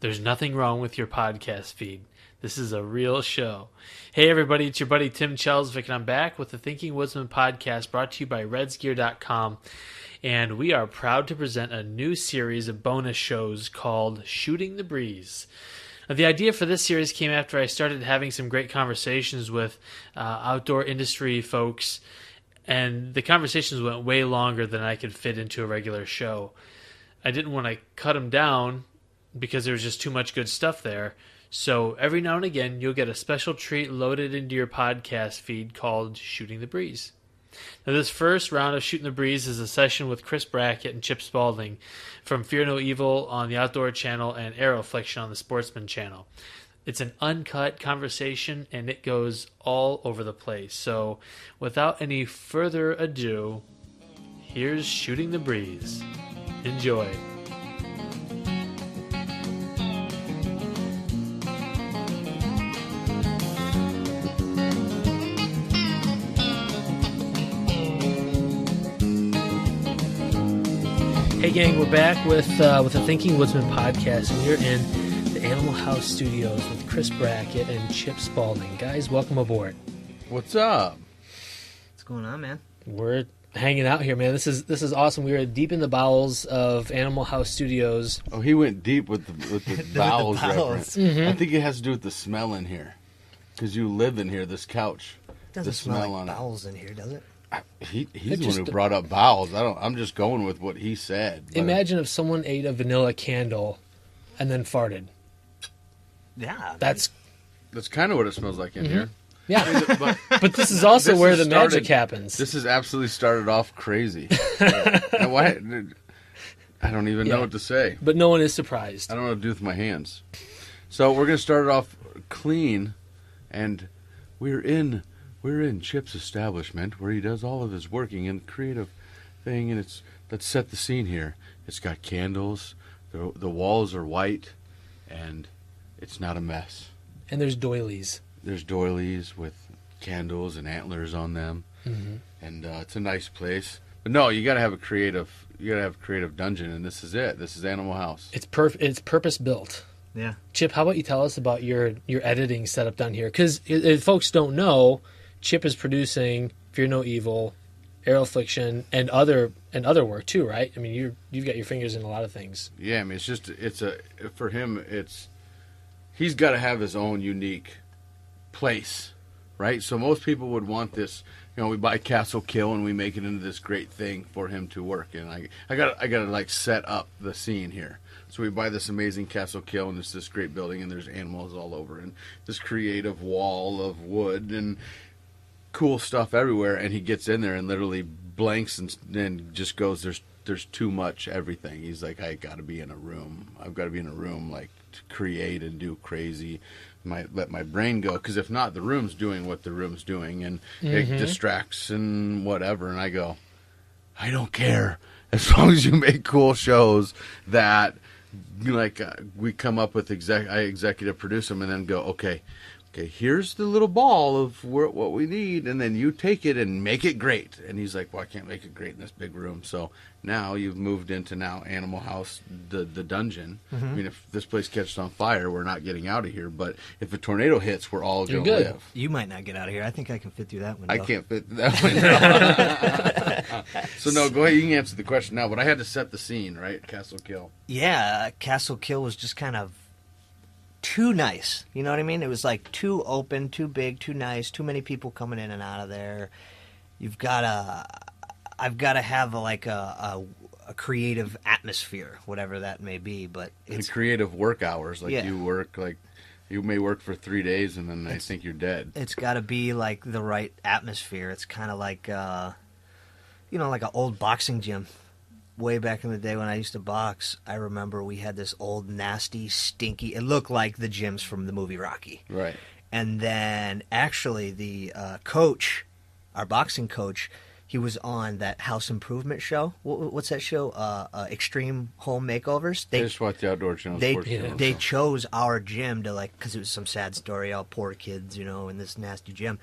There's nothing wrong with your podcast feed. This is a real show. Hey, everybody, it's your buddy Tim Chelsvik, and I'm back with the Thinking Woodsman Podcast brought to you by RedsGear.com. And we are proud to present a new series of bonus shows called Shooting the Breeze. Now, the idea for this series came after I started having some great conversations with outdoor industry folks, and the conversations went way longer than I could fit into a regular show. I didn't want to cut them down because there was just too much good stuff there. So every now and again, you'll get a special treat loaded into your podcast feed called Shooting the Breeze. Now, this first round of Shooting the Breeze is a session with Chris Brackett and Chip Spaulding from Fear No Evil on the Outdoor Channel and Affliction on the Sportsman Channel. It's an uncut conversation, and it goes all over the place. So without any further ado, here's Shooting the Breeze. Enjoy. Hey gang, we're back with the Thinking Woodsman Podcast, and we're in the Animal House Studios with Chris Brackett and Chip Spaulding. Guys, welcome aboard. What's up? What's going on, man? We're hanging out here, man. This is awesome. We are deep in the bowels of Animal House Studios. Oh, he went deep with the bowels reference. Mm-hmm. I think it has to do with the smell in here, because you live in here. This couch, Doesn't the smell on like bowels in here, does it? He's the one who brought up bowels. I'm just going with what he said. But Imagine if someone ate a vanilla candle and then farted. Yeah. That's kind of what it smells like in here. yeah. But But this is also This where has the started- magic happens. this has absolutely started off crazy. And why? I don't even know what to say. But no one is surprised. I don't know what to do with my hands. So we're going to start it off clean, and we're in Chip's establishment where he does all of his working and creative thing, and let's set the scene here. It's got candles, the walls are white, and it's not a mess. And there's doilies. There's doilies with candles and antlers on them, and it's a nice place. But no, you got to have a creative dungeon, and this is it. This is Animal House. It's It's purpose built. Yeah. Chip, how about you tell us about your editing setup down here? Because if folks don't know, Chip is producing Fear No Evil, Affliction, and other work too, right? I mean, you've got your fingers in a lot of things. Yeah, I mean, for him, he's got to have his own unique place, right? So most people would want this. You know, we buy Castle Kill and we make it into this great thing for him to work. And I gotta like set up the scene here. So we buy this amazing Castle Kill, and it's this great building, and there's animals all over, and this creative wall of wood and cool stuff everywhere. And he gets in there and literally blanks and then just goes, there's too much everything. He's like, I got to be in a room. I've got to be in a room, like, to create and do crazy. Let my brain go, because if not, the room's doing what the room's doing, and it distracts and whatever. And I go, I don't care, as long as you make cool shows that, like, we come up with I executive produce them, and then go, okay, here's the little ball of what we need, and then you take it and make it great. And he's like, well, I can't make it great in this big room. So now you've moved into Animal House, the dungeon. I mean, if this place catches on fire, we're not getting out of here. But if a tornado hits, we're all going to live. You might not get out of here. I think I can fit through that window. I can't fit through that window. So no, go ahead. You can answer the question now. But I had to set the scene, right? Castle Kill. Yeah, Castle Kill was just kind of too nice. You know what I mean? It was like too open, too big, too nice, too many people coming in and out of there. I've got to have a creative atmosphere, whatever that may be. But it's creative work hours, like Yeah. you work, like you may work for 3 days and then I think you're dead. It's got to be like the right atmosphere. It's kind of like, like an old boxing gym. Way back in the day when I used to box, I remember we had this old, nasty, stinky. It looked like the gyms from the movie Rocky. Right. And then actually the coach, our boxing coach, he was on that house improvement show. What's that show? Extreme Home Makeovers. I just watched the Outdoor Channel. They chose our gym to, like, because it was some sad story, all poor kids, in this nasty gym.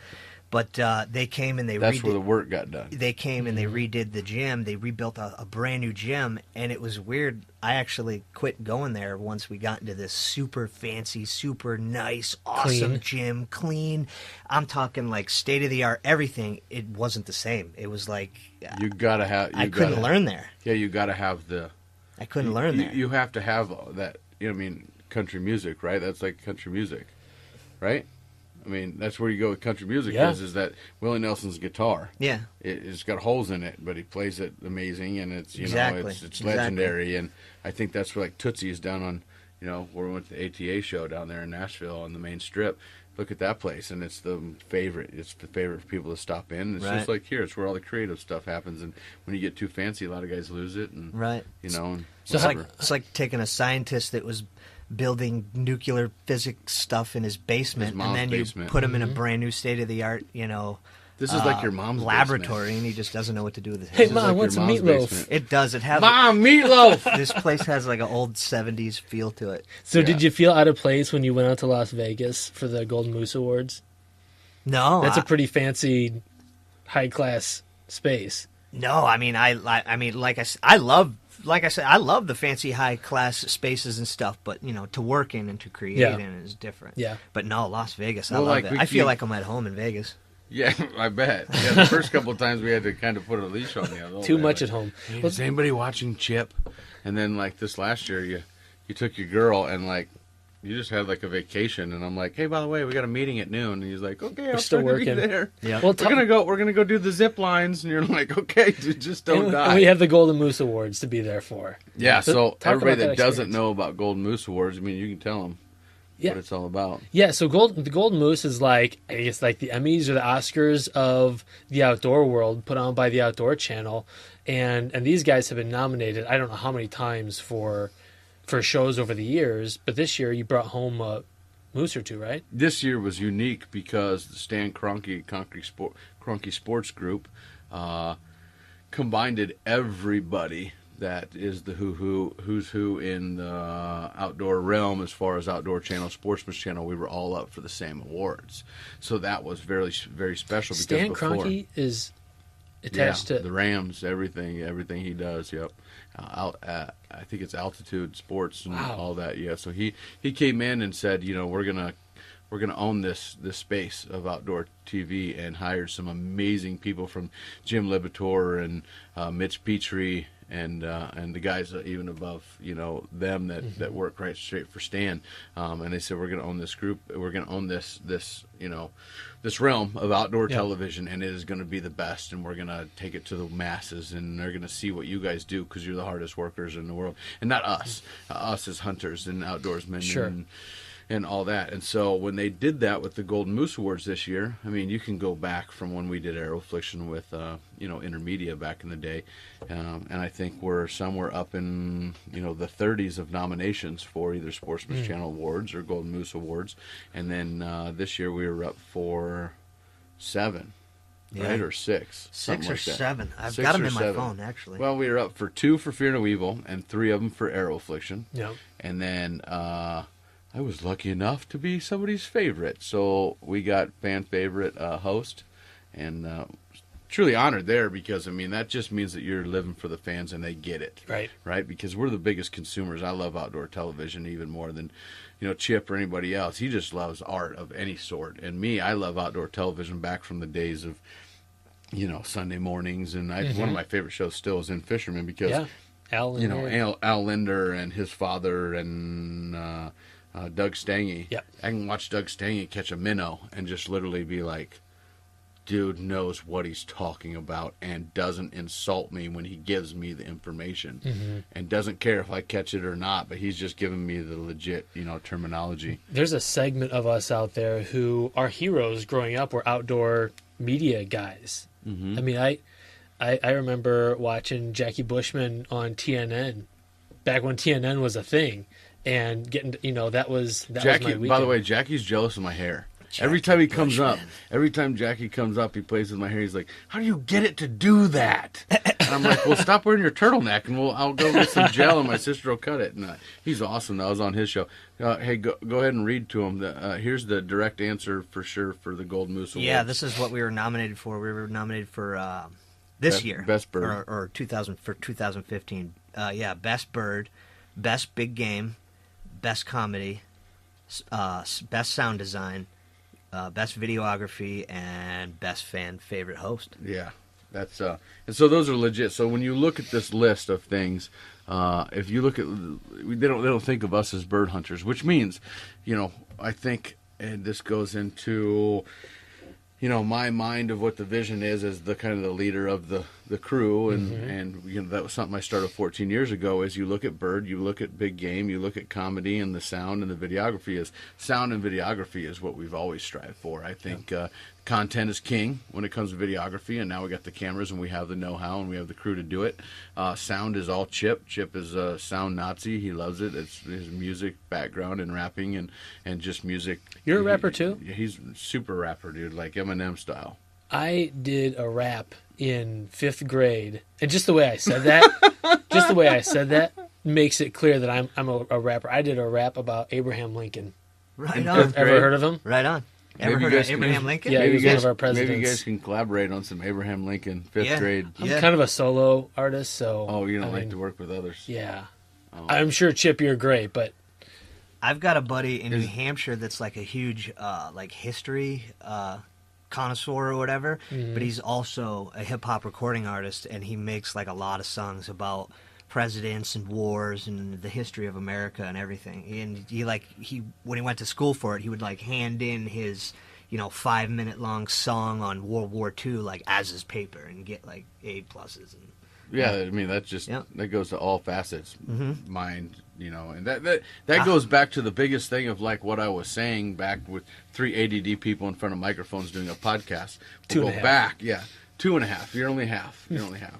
But they came and That's where the work got done. They came and they redid the gym. They rebuilt a brand new gym, and it was weird. I actually quit going there once we got into this super fancy, super nice, awesome gym, clean. I'm talking like state of the art, everything. It wasn't the same. It was like You gotta have. I couldn't learn there. Yeah, you gotta have the. I couldn't learn there. You have to have that. You know, I mean, country music, right? That's like country music, right? I mean, that's where you go with country music is that Willie Nelson's guitar. Yeah. It's got holes in it, but he plays it amazing, and it's, you Exactly. know, it's legendary. And I think that's where, like, Tootsie is down on, you know, where we went to the ATA show down there in Nashville on the main strip. Look at that place, and it's the favorite. It's the favorite for people to stop in. It's just like here. It's where all the creative stuff happens, and when you get too fancy, a lot of guys lose it. And, you know, and so it's like taking a scientist that was building nuclear physics stuff in his basement, and then you put him in a brand new state-of-the-art, you know, this is like your mom's laboratory, basement. And he just doesn't know what to do with it. Hey, Mom, I want some meatloaf. Basement. It does. It has Mom, meatloaf! This place has like an old 70s feel to it. So did you feel out of place when you went out to Las Vegas for the Golden Moose Awards? No. That's a pretty fancy, high-class space. No, I mean, like I said, I love the fancy high class spaces and stuff, but you know, to work in and to create in is different. Yeah. But no, Las Vegas, I Well, love like, it. I feel like I'm at home in Vegas. Yeah, I bet. Yeah, the first couple of times we had to kind of put a leash on you. Too much at home. Hey, is anybody watching Chip? And then like this last year, you took your girl and like you just had like a vacation, and I'm like, hey, by the way, we got a meeting at noon, and he's like, okay, I'll still try to be working. there. Yeah, well, we're gonna go do the zip lines, and you're like, okay, dude, just don't die. And we have the Golden Moose Awards to be there for. Yeah, so everybody that doesn't experience. know about Golden Moose Awards, I mean, you can tell them what it's all about. Yeah, so the Golden Moose is like, I guess, like the Emmys or the Oscars of the outdoor world, put on by the Outdoor Channel, and these guys have been nominated, I don't know how many times for shows over the years, but this year you brought home a moose or two, right? This year was unique because the Stan Kroenke Sports Group combined everybody that is the who's who in the outdoor realm as far as Outdoor Channel, Sportsman Channel. We were all up for the same awards, so that was very, very special. Stan because Kroenke is attached to the Rams, everything he does. Yep, I think it's Altitude Sports and all that. Yeah, so he came in and said, you know, we're gonna own this space of outdoor TV, and hired some amazing people from Jim Libator and Mitch Petrie and the guys even above, you know, them that work right straight for Stan. And they said, we're going to own this group. We're going to own this you know, this realm of outdoor television, and it is going to be the best, and we're going to take it to the masses, and they're going to see what you guys do because you're the hardest workers in the world. And not us. Us as hunters and outdoorsmen and all that. And so when they did that with the Golden Moose Awards this year, I mean, you can go back from when we did Affliction with, you know, Intermedia back in the day. And I think we're somewhere up in, you know, the 30s of nominations for either Sportsman Channel Awards or Golden Moose Awards. And then this year we were up for 7. Yeah. Right, or 6. 6 or like 7. I've 6 got them or in my 7. phone, actually. Well, we were up for 2 for Fear No Evil and 3 of them for Affliction. Yeah. And then I was lucky enough to be somebody's favorite. So we got fan favorite host, and truly honored there because, I mean, that just means that you're living for the fans and they get it. Right? Because we're the biggest consumers. I love outdoor television even more than, you know, Chip or anybody else. He just loves art of any sort. And me, I love outdoor television back from the days of, you know, Sunday mornings. And one of my favorite shows still is In Fisherman because, Al you know, Al Linder and his father and Doug Stange. Yep. I can watch Doug Stange catch a minnow and just literally be like, dude knows what he's talking about and doesn't insult me when he gives me the information and doesn't care if I catch it or not, but he's just giving me the legit, you know, terminology. There's a segment of us out there who our heroes growing up were outdoor media guys. I mean, I remember watching Jackie Bushman on TNN back when TNN was a thing. And getting, you know, that was Jackie, my weekend. by the way, Jackie's jealous of my hair. Every time he comes up, every time Jackie comes up, he plays with my hair. He's like, "How do you get it to do that?" And I'm like, "Well, stop wearing your turtleneck, and I'll go get some gel, and my sister will cut it." And he's awesome. That was on his show. Hey, go ahead and read to him. Here's the direct answer for sure for the Gold Moose Award. Yeah, this is what we were nominated for. We were nominated for this year, Best Bird, or 2015. Best Bird, Best Big Game, Best Comedy, Best Sound Design, Best Videography, and Best Fan Favorite Host. Yeah, that's and so those are legit. So when you look at this list of things, if you look at, they don't think of us as bird hunters, which means, I think, and this goes into, my mind of what the vision is as the kind of the leader of the crew, and that was something I started 14 years ago. Is you look at bird, you look at big game, you look at comedy, and the sound and the videography is what we've always strived for. I think content is king when it comes to videography, and now we got the cameras and we have the know-how and we have the crew to do it. Sound is all Chip. Chip is a sound Nazi. He loves it. It's his music background and rapping and just music. You're a rapper too? He's a super rapper, dude, like Eminem style. I did a rap in 5th grade, and just the way I said that, makes it clear that I'm a rapper. I did a rap about Abraham Lincoln. Right on. Ever heard of him? Right on. Ever heard of Abraham Lincoln? Yeah, he was one of our presidents. Maybe you guys can collaborate on some Abraham Lincoln, 5th grade. I'm kind of a solo artist, so... Oh, you don't like to work with others? Yeah. Oh. I'm sure, Chip, you're great, but... I've got a buddy in New Hampshire that's like a huge history connoisseur or whatever, but he's also a hip-hop recording artist, and he makes like a lot of songs about presidents and wars and the history of America and everything. And he when he went to school for it, he would like hand in his 5-minute long song on World War II like as his paper and get like A+. And I mean that's just that goes to all facets, mind, and that goes back to the biggest thing of like what I was saying back with 3 ADD people in front of microphones doing a podcast. We'll go back, 2.5. You're only half.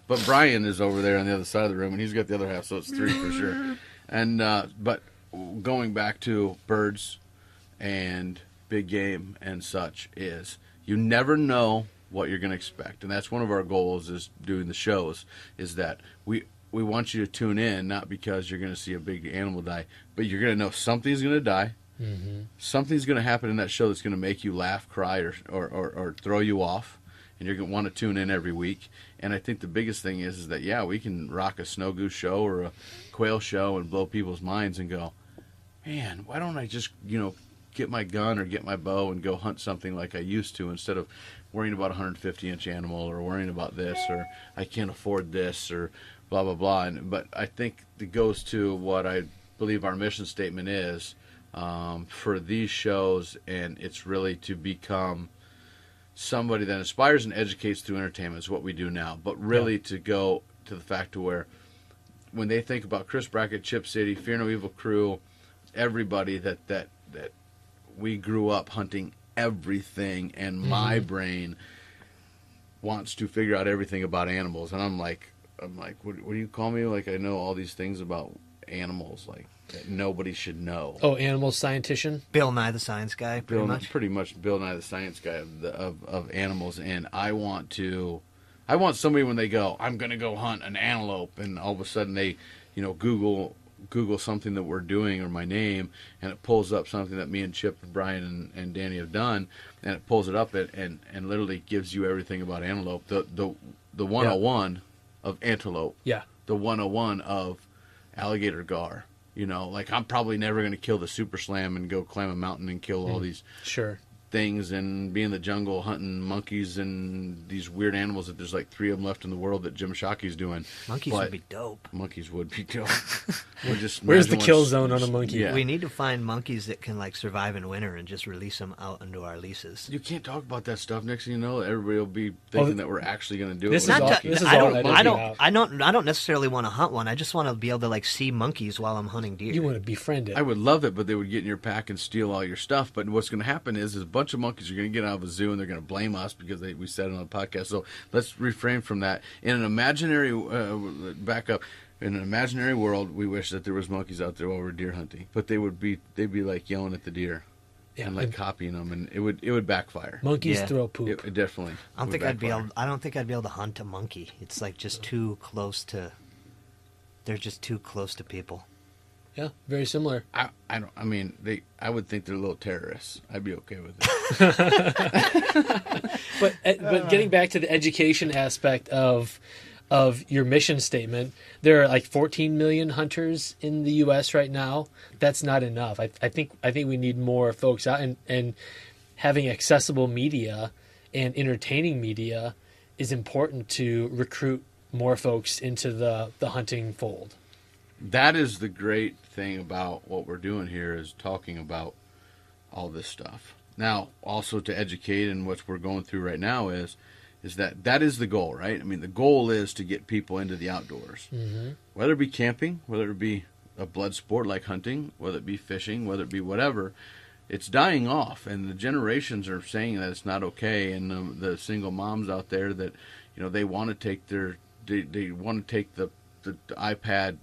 But Brian is over there on the other side of the room, and he's got the other half, so it's 3 for sure. And but going back to birds and big game and such is you never know what you're going to expect, and that's one of our goals is doing the shows. Is that we want you to tune in not because you're going to see a big animal die, but you're going to know something's going to die. Something's going to happen in that show that's going to make you laugh, cry, or throw you off. And you're going to want to tune in every week. And I think the biggest thing is that, we can rock a snow goose show or a quail show and blow people's minds and go, man, why don't I just, get my gun or get my bow and go hunt something like I used to instead of worrying about a 150-inch animal or worrying about this or I can't afford this or blah, blah, blah. But I think it goes to what I believe our mission statement is for these shows, and it's really to become somebody that inspires and educates through entertainment is what we do now, but really to go to the fact to where when they think about Chris Brackett, Chip City, Fear No Evil crew, everybody that we grew up hunting everything, and my brain wants to figure out everything about animals, and I'm like, what do you call me? Like I know all these things about animals, like that nobody should know. Oh, animal scientician? Bill Nye the Science Guy, pretty much Bill Nye the Science Guy of animals. And I want somebody when they go, I'm going to go hunt an antelope, and all of a sudden they, Google something that we're doing or my name, and it pulls up something that me and Chip and Brian and Danny have done, and it pulls it up and literally gives you everything about antelope. The 101 of antelope. Yeah. The 101 of alligator gar. Like I'm probably never going to kill the super slam and go climb a mountain and kill all these things and be in the jungle hunting monkeys and these weird animals that there's like 3 of them left in the world that Jim Shockey's doing. Monkeys would be dope. Monkeys would be dope. Where's the kill zone on a monkey? Yeah. We need to find monkeys that can like survive in winter and just release them out into our leases. You can't talk about that stuff. Next thing you know, everybody will be thinking that we're actually going to do it. I don't necessarily want to hunt one. I just want to be able to like see monkeys while I'm hunting deer. You want to befriend it. I would love it, but they would get in your pack and steal all your stuff. But what's going to happen is a bunch of monkeys are going to get out of a zoo and they're going to blame us because we said it on the podcast. So let's refrain from that. In an imaginary in an imaginary world, we wish that there was monkeys out there while we're deer hunting, but they'd be like yelling at the deer. Yeah, and like copying them, and it would backfire. Monkeys Yeah. throw poop. It definitely. I don't would think I'd be backfire. able. I don't think I'd be able to hunt a monkey. It's like just too close to. They're just too close to people. Yeah, very similar. I don't. I mean, I would think they're little terrorists. I'd be okay with it. But getting back to the education aspect of your mission statement, there are like 14 million hunters in the U.S. right now. That's not enough. I think we need more folks out, and having accessible media and entertaining media is important to recruit more folks into the hunting fold. That is the great thing about what we're doing here, is talking about all this stuff. Now, also to educate, and what we're going through right now is that is the goal, right? I mean, the goal is to get people into the outdoors, whether it be camping, whether it be a blood sport like hunting, whether it be fishing, whether it be whatever. It's dying off, and the generations are saying that it's not okay. And the single moms out there that, they want to take they want to take the iPad,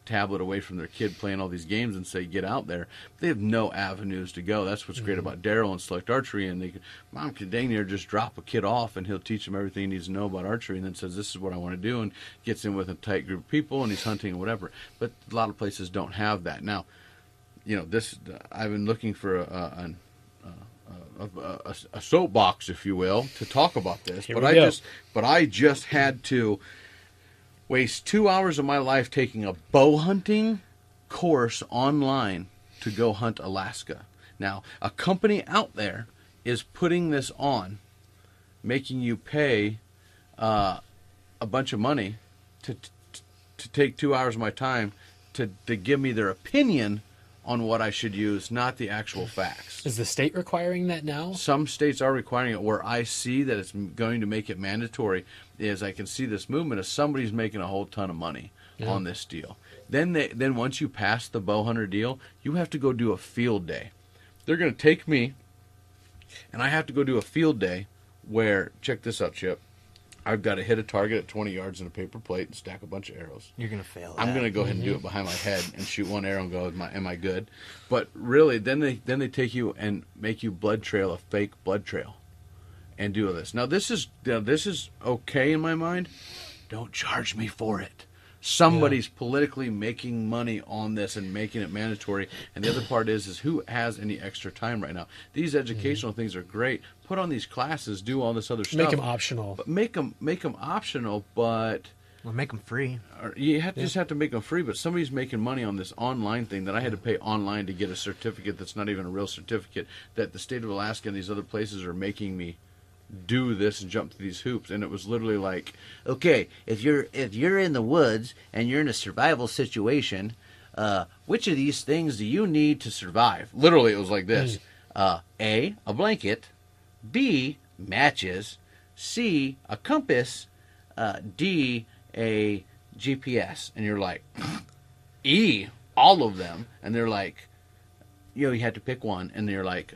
tablet away from their kid playing all these games and say, get out there. They have no avenues to go. That's what's great about Daryl and Select Archery. And mom can dang near just drop a kid off, and he'll teach him everything he needs to know about archery, and then says, this is what I want to do, and gets in with a tight group of people, and he's hunting and whatever. But a lot of places don't have that. Now, I've been looking for a soapbox, if you will, to talk about this. But I just had to waste 2 hours of my life taking a bow hunting course online to go hunt Alaska. Now, a company out there is putting this on, making you pay a bunch of money to take 2 hours of my time to give me their opinion on what I should use, not the actual facts. Is the state requiring that now? Some states are requiring it. Where I see that it's going to make it mandatory is I can see this movement of somebody's making a whole ton of money on this deal. Then once you pass the bow hunter deal, you have to go do a field day. They're going to take me, and I have to go do a field day where, check this out, Chip, I've got to hit a target at 20 yards in a paper plate and stack a bunch of arrows. You're going to fail. I'm going to go ahead and do it behind my head and shoot one arrow and go, am I good? But really, then they take you and make you blood trail a fake blood trail and do all this. Now, this is okay in my mind. Don't charge me for it. Somebody's politically making money on this and making it mandatory. And the other part is who has any extra time right now? These educational things are great. Put on these classes, do all this other stuff. Make them optional. But make them optional, but Or make them free. you just have to make them free. But somebody's making money on this online thing that I had to pay online to get a certificate that's not even a real certificate, that the state of Alaska and these other places are making me do this and jump through these hoops. And it was literally like, okay, if you're in the woods and you're in a survival situation, which of these things do you need to survive? Literally, it was like this. A blanket, B, matches, C, a compass, D, a GPS. And you're like, E, all of them. And they're like, you had to pick one. And you're like,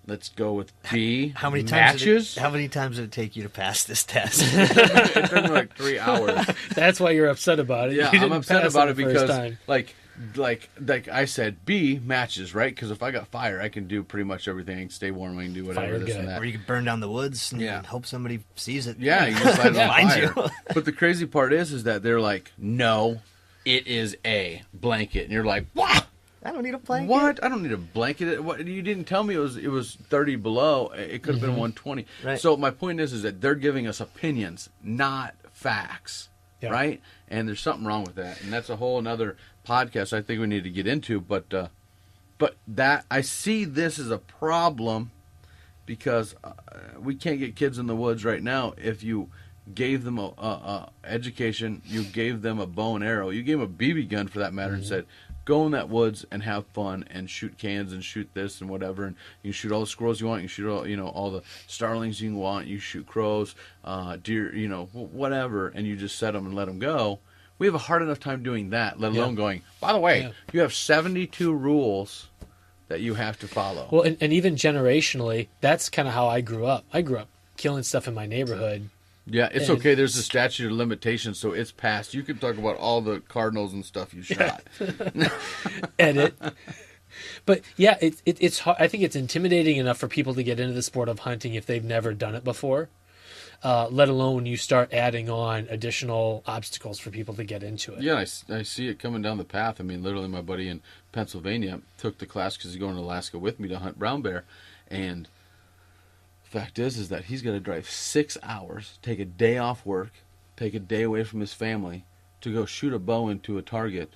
let's go with B. How many times matches? how many times did it take you to pass this test? It took me like 3 hours. That's why you're upset about it. Yeah, You I'm didn't upset pass about it the first because, time. like I said, B matches, right? Because if I got fire, I can do pretty much everything. I can stay warm, I can do whatever, Fire this good. and that. Or you could burn down the woods and Yeah. hope somebody sees it. Yeah, you just light it on Find fire. you. But the crazy part is that they're like, no, it is a blanket. And you're like, what? I don't need a blanket. What? I don't need a blanket. What? You didn't tell me it was 30 below. It could have been 120. Right. So my point is that they're giving us opinions, not facts. Yeah. Right? And there's something wrong with that. And that's a whole another podcast I think we need to get into. But that I see this as a problem because we can't get kids in the woods right now. If you gave them a education, you gave them a bow and arrow, you gave them a BB gun for that matter, and said, go in that woods and have fun and shoot cans and shoot this and whatever, and you can shoot all the squirrels you want, you can shoot all the starlings you want, you shoot crows, deer, whatever, and you just set them and let them go. We have a hard enough time doing that, let alone going, by the way, you have 72 rules that you have to follow. Well, and even generationally, that's kind of how I grew up. I grew up killing stuff in my neighborhood. Yeah, it's okay. There's a statute of limitations, so it's passed. You can talk about all the cardinals and stuff you shot. Edit. But yeah, it's hard. I think it's intimidating enough for people to get into the sport of hunting if they've never done it before. Let alone when you start adding on additional obstacles for people to get into it. Yeah, I see it coming down the path. I mean, literally, my buddy in Pennsylvania took the class because he's going to Alaska with me to hunt brown bear. And the fact is that he's got to drive 6 hours, take a day off work, take a day away from his family to go shoot a bow into a target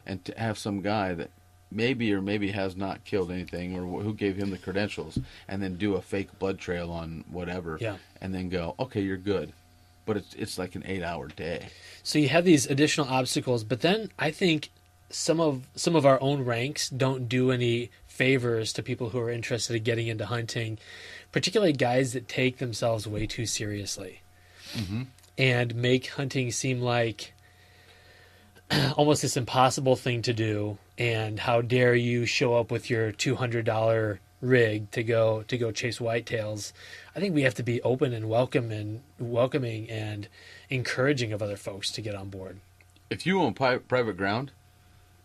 and to have some guy that maybe or maybe has not killed anything or who gave him the credentials and then do a fake blood trail on whatever and then go, okay, you're good. But it's like an 8-hour day. So you have these additional obstacles, but then I think some of our own ranks don't do any favors to people who are interested in getting into hunting, particularly guys that take themselves way too seriously and make hunting seem like almost this impossible thing to do. And how dare you show up with your $200 rig to go chase whitetails? I think we have to be open and welcoming and encouraging of other folks to get on board. If you own private ground,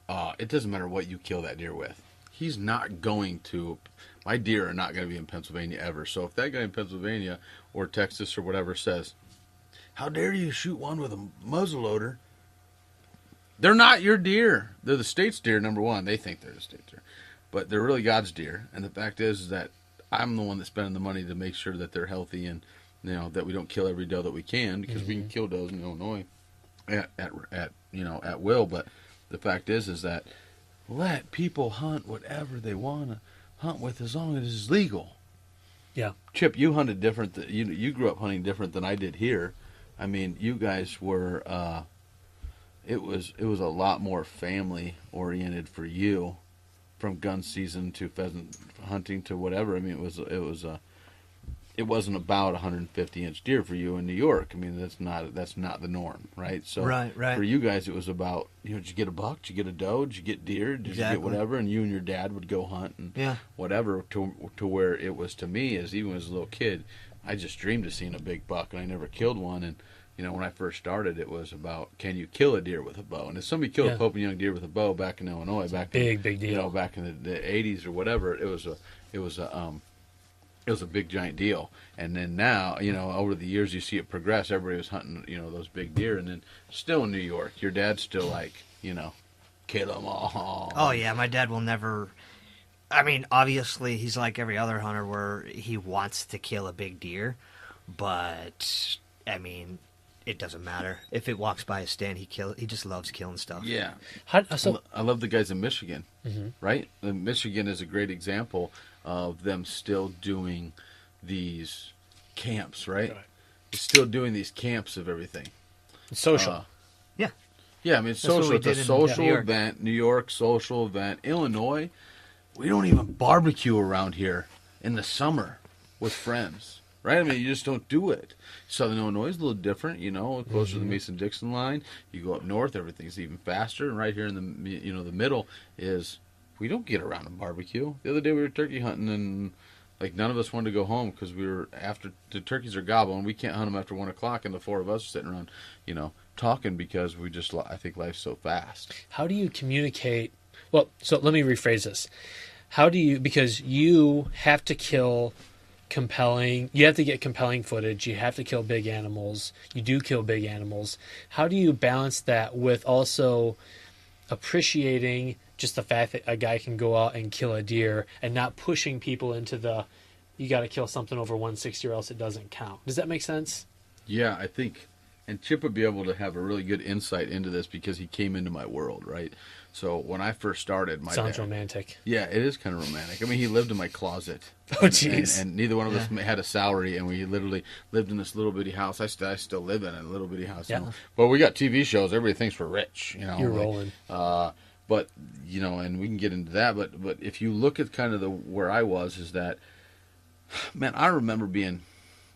it doesn't matter what you kill that deer with. He's not going to. My deer are not going to be in Pennsylvania ever. So if that guy in Pennsylvania or Texas or whatever says, "How dare you shoot one with a muzzleloader?" They're not your deer. They're the state's deer, number one. They think they're the state's deer. But they're really God's deer. And the fact is that I'm the one that's spending the money to make sure that they're healthy and, you know, that we don't kill every doe that we can, because we can kill does in Illinois at will. But the fact is that let people hunt whatever they want to hunt with as long as it's legal. Yeah. Chip, you hunted different. You grew up hunting different than I did here. I mean, you guys were... It was a lot more family oriented for you, from gun season to pheasant hunting to whatever. I mean, it wasn't about 150-inch deer for you in New York. I mean, that's not the norm, right? So right. For you guys, it was about, did you get a buck? Did you get a doe? Did you get deer? Did you get whatever? And you and your dad would go hunt and whatever. To where it was to me, as even as a little kid, I just dreamed of seeing a big buck, and I never killed one. And when I first started, it was about, can you kill a deer with a bow? And if somebody killed a Pope and Young deer with a bow back in Illinois, big deal. Back in the 80s or whatever, it was a big giant deal. And then now, over the years, you see it progress. Everybody was hunting, those big deer. And then still in New York, your dad's still like, kill them all. Oh yeah, my dad will never. I mean, obviously, he's like every other hunter where he wants to kill a big deer, but I mean, it doesn't matter. If it walks by his stand, he just loves killing stuff. Yeah. I love the guys in Michigan, right? Michigan is a great example of them still doing these camps, right? Still doing these camps of everything. Social. Yeah. Yeah, I mean, it's social. It's a social event. New York, social event. Illinois, we don't even barbecue around here in the summer with friends. Right? I mean, you just don't do it. Southern Illinois is a little different, closer to the Mason-Dixon line. You go up north, everything's even faster. And right here in the middle is, we don't get around and barbecue. The other day we were turkey hunting, and like none of us wanted to go home because we were after the turkeys are gobbling. We can't hunt them after 1 o'clock, and the four of us are sitting around, talking because I think life's so fast. How do you communicate? Well, so let me rephrase this. Because you have to kill you have to get compelling footage, you have to kill big animals, you do kill big animals. How do you balance that with also appreciating just the fact that a guy can go out and kill a deer and not pushing people into you got to kill something over 160 or else it doesn't count? Does that make sense? Yeah, I think, and Chip would be able to have a really good insight into this because he came into my world, right? So when I first started, Sounds romantic. Yeah, it is kind of romantic. I mean, he lived in my closet. Oh, jeez. And neither one of us had a salary, and we literally lived in this little bitty house. I still live in a little bitty house. Yeah. But we got TV shows. Everybody thinks we're rich. You're rolling. But, and we can get into that. But if you look at kind of where I was, is that, man, I remember being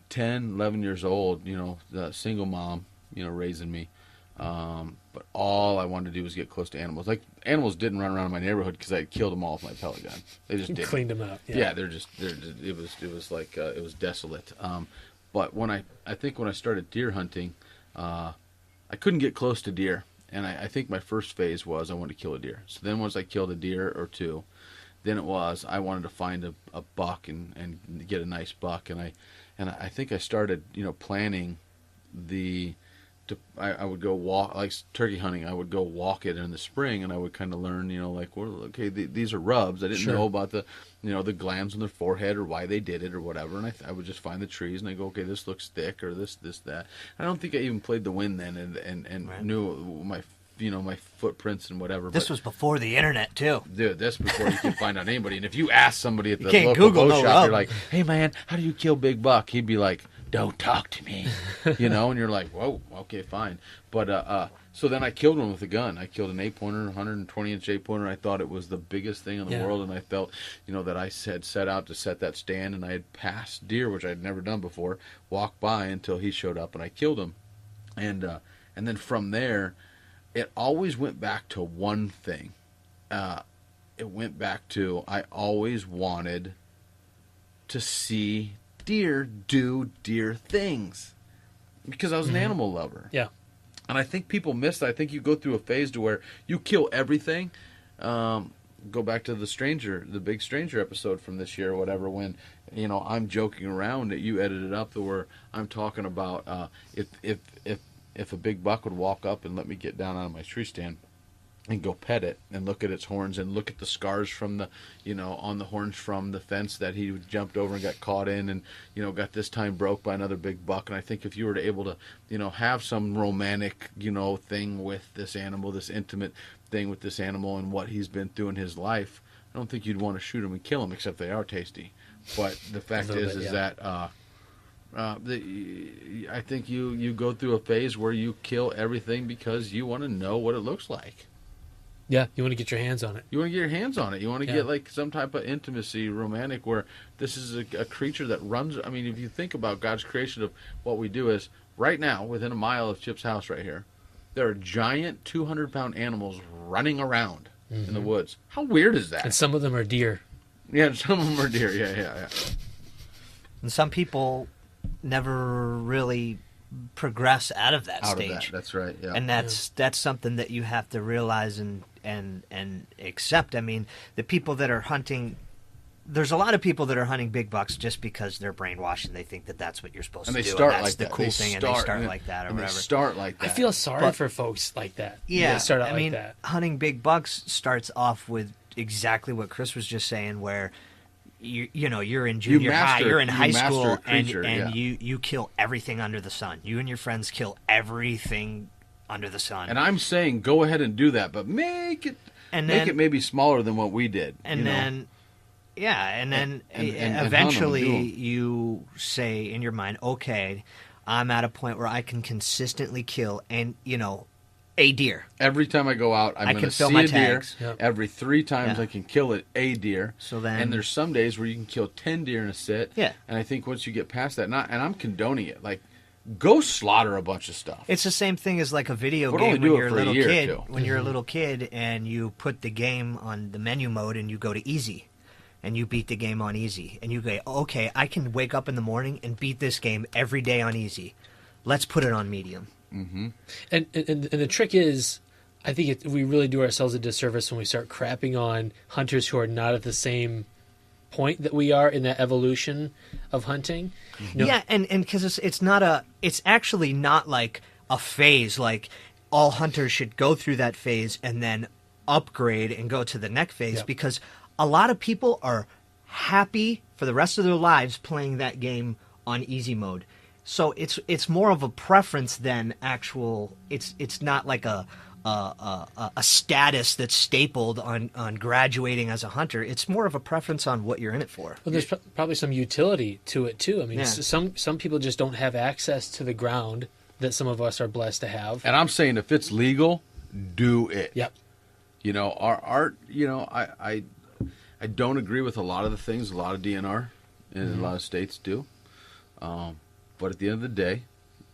10, 11 years old, the single mom, raising me. But all I wanted to do was get close to animals. Like, animals didn't run around in my neighborhood because I had killed them all with my pellet gun. They just didn't. Cleaned them out. Yeah, it was desolate. But when I think when I started deer hunting, I couldn't get close to deer. And I think my first phase was I wanted to kill a deer. So then once I killed a deer or two, than it was I wanted to find a buck and get a nice buck. And I think I started, planning I would go walk, like turkey hunting. I would go walk it in the spring, and I would kind of learn, these are rubs. I didn't know about the glands on their forehead or why they did it or whatever. And I would just find the trees, and I go, okay, this looks thick, or this, that. I don't think I even played the wind then, and Right. knew my my footprints and whatever. This was before the internet too. Dude, this before you could find out anybody. And if you ask somebody at the can't local Google bow no shop, rub. you're like, hey man, how do you kill big buck? He'd be like, don't talk to me. And you're like, whoa, okay, fine. But so then I killed one with a gun. I killed an 8-pointer, 120-inch 8-pointer. I thought it was the biggest thing in the world, and I felt, that I had set out to set that stand, and I had passed deer, which I had never done before, walked by until he showed up, and I killed him. And then from there, it always went back to one thing. It went back to I always wanted to see deer do deer things because I was an animal lover. Yeah. And I think people miss that. I think you go through a phase to where you kill everything. Go back to the big stranger episode from this year or whatever, when, I'm joking around that you edited up to where I'm talking about if a big buck would walk up and let me get down out of my tree stand and go pet it and look at its horns and look at the scars from the, on the horns from the fence that he jumped over and got caught in and, got this time broke by another big buck. And I think if you were to able to, have some romantic, thing with this animal, this intimate thing with this animal and what he's been through in his life, I don't think you'd want to shoot him and kill him, except they are tasty. But the fact is that, I think you go through a phase where you kill everything because you want to know what it looks like. Yeah, you want to get your hands on it. You want to get your hands on it. You want to get like some type of intimacy, romantic, where this is a creature that runs. I mean, if you think about God's creation of what we do is, right now, within a mile of Chip's house right here, there are giant 200-pound animals running around in the woods. How weird is that? And some of them are deer. Yeah, some of them are deer. Yeah. And some people never really progress out of that stage. Of that. That's right. Yeah. And that's something that you have to realize and accept. I mean, the people that are hunting, there's a lot of people that are hunting big bucks just because they're brainwashed and they think that that's what you're supposed to do. Start and that's like the that. cool They thing, start, and they start like that or whatever. They start like that. I feel sorry But- for folks like that. Yeah, That start out I mean, like that. hunting big bucks starts off with exactly what Chris was just saying, where you're in junior high, you're in high master school, a creature, and yeah. you kill everything under the sun. You and your friends kill everything under the sun. And I'm saying go ahead and do that, but make it maybe smaller than what we did. And then and eventually hunt 'em, do 'em. you say in your mind, okay, I'm at a point where I can consistently kill a deer. Every time I go out, I I'm going can to fill see my a deer. tags. Yep. Every 3 times Yeah. I can kill a deer. So then- and there's some days where you can kill 10 deer in a sit. Yeah. And I think once you get past that, and I'm condoning it, like, go slaughter a bunch of stuff. It's the same thing as like a video But game only when do it you're a for a little year or kid. two. When you're a little kid and you put the game on the menu mode and you go to easy, and you beat the game on easy, and you go, okay, I can wake up in the morning and beat this game every day on easy. Let's put it on medium. And the trick is, I think we really do ourselves a disservice when we start crapping on hunters who are not at the same point that we are in that evolution of hunting. Yeah, and because it's actually not like a phase. Like all hunters should go through that phase and then upgrade and go to the next phase, Yeah. because a lot of people are happy for the rest of their lives playing that game on easy mode. So it's more of a preference than actual. It's not like a status that's stapled on graduating as a hunter. It's more of a preference on what you're in it for. Well, there's probably some utility to it too. I mean, Yeah. some people just don't have access to the ground that some of us are blessed to have. And I'm saying if it's legal, do it. Yep. Our art, I don't agree with a lot of the things a lot of DNR and a lot of states do. But at the end of the day,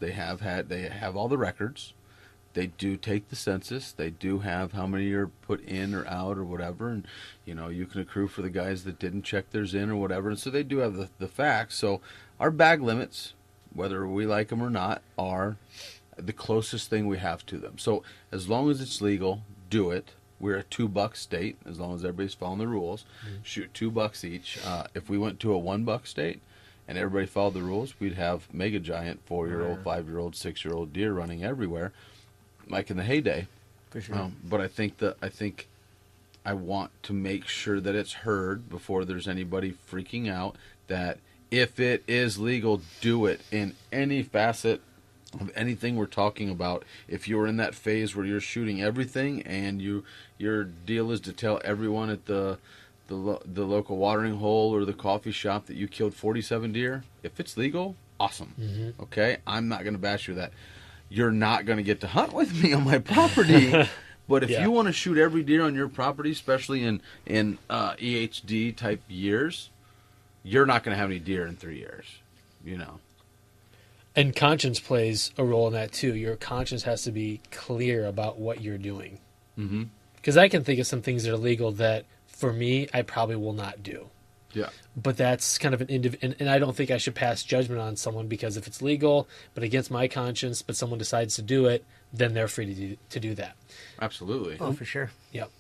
they have all the records. They do take the census. They do have how many are put in or out or whatever. And, you can accrue for the guys that didn't check theirs in or whatever. And so they do have the facts. So our bag limits, whether we like them or not, are the closest thing we have to them. So as long as it's legal, do it. we're a $2 state as long as everybody's following the rules. Shoot $2 each. If we went to a $1 state and everybody followed the rules, we'd have mega giant 4-year-old, 5-year-old, 6-year-old deer running everywhere, like in the heyday. For sure. But I think I want to make sure that it's heard before there's anybody freaking out that if it is legal, do it in any facet of anything we're talking about. If you're in that phase where you're shooting everything and your deal is to tell everyone at the local watering hole or the coffee shop that you killed 47 deer, if it's legal, awesome. Okay? I'm not going to bash you that. You're not going to get to hunt with me on my property. But if you want to shoot every deer on your property, especially in EHD type years, you're not going to have any deer in 3 years, you know. And conscience plays a role in that too. Your conscience has to be clear about what you're doing. Because I can think of some things that are legal that, for me, I probably will not do. Yeah. But that's kind of and I don't think I should pass judgment on someone, because if it's legal but against my conscience, but someone decides to do it, then they're free to do that. Absolutely. Oh, for sure. Yep.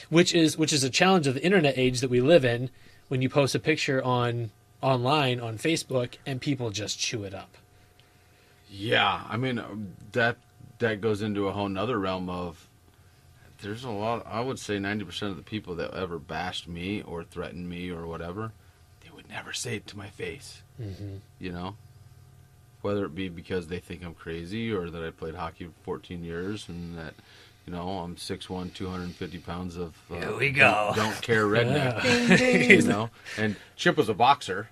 Which is a challenge of the internet age that we live in. When you post a picture online on Facebook and people just chew it up. Yeah, I mean that goes into a whole nother realm of. There's a lot. I would say 90% of the people that ever bashed me or threatened me or whatever, they would never say it to my face. You know, whether it be because they think I'm crazy or that I played hockey for 14 years and that, you know, I'm 6'1", 250 pounds of Here we go. Don't care redneck. You know, and Chip was a boxer.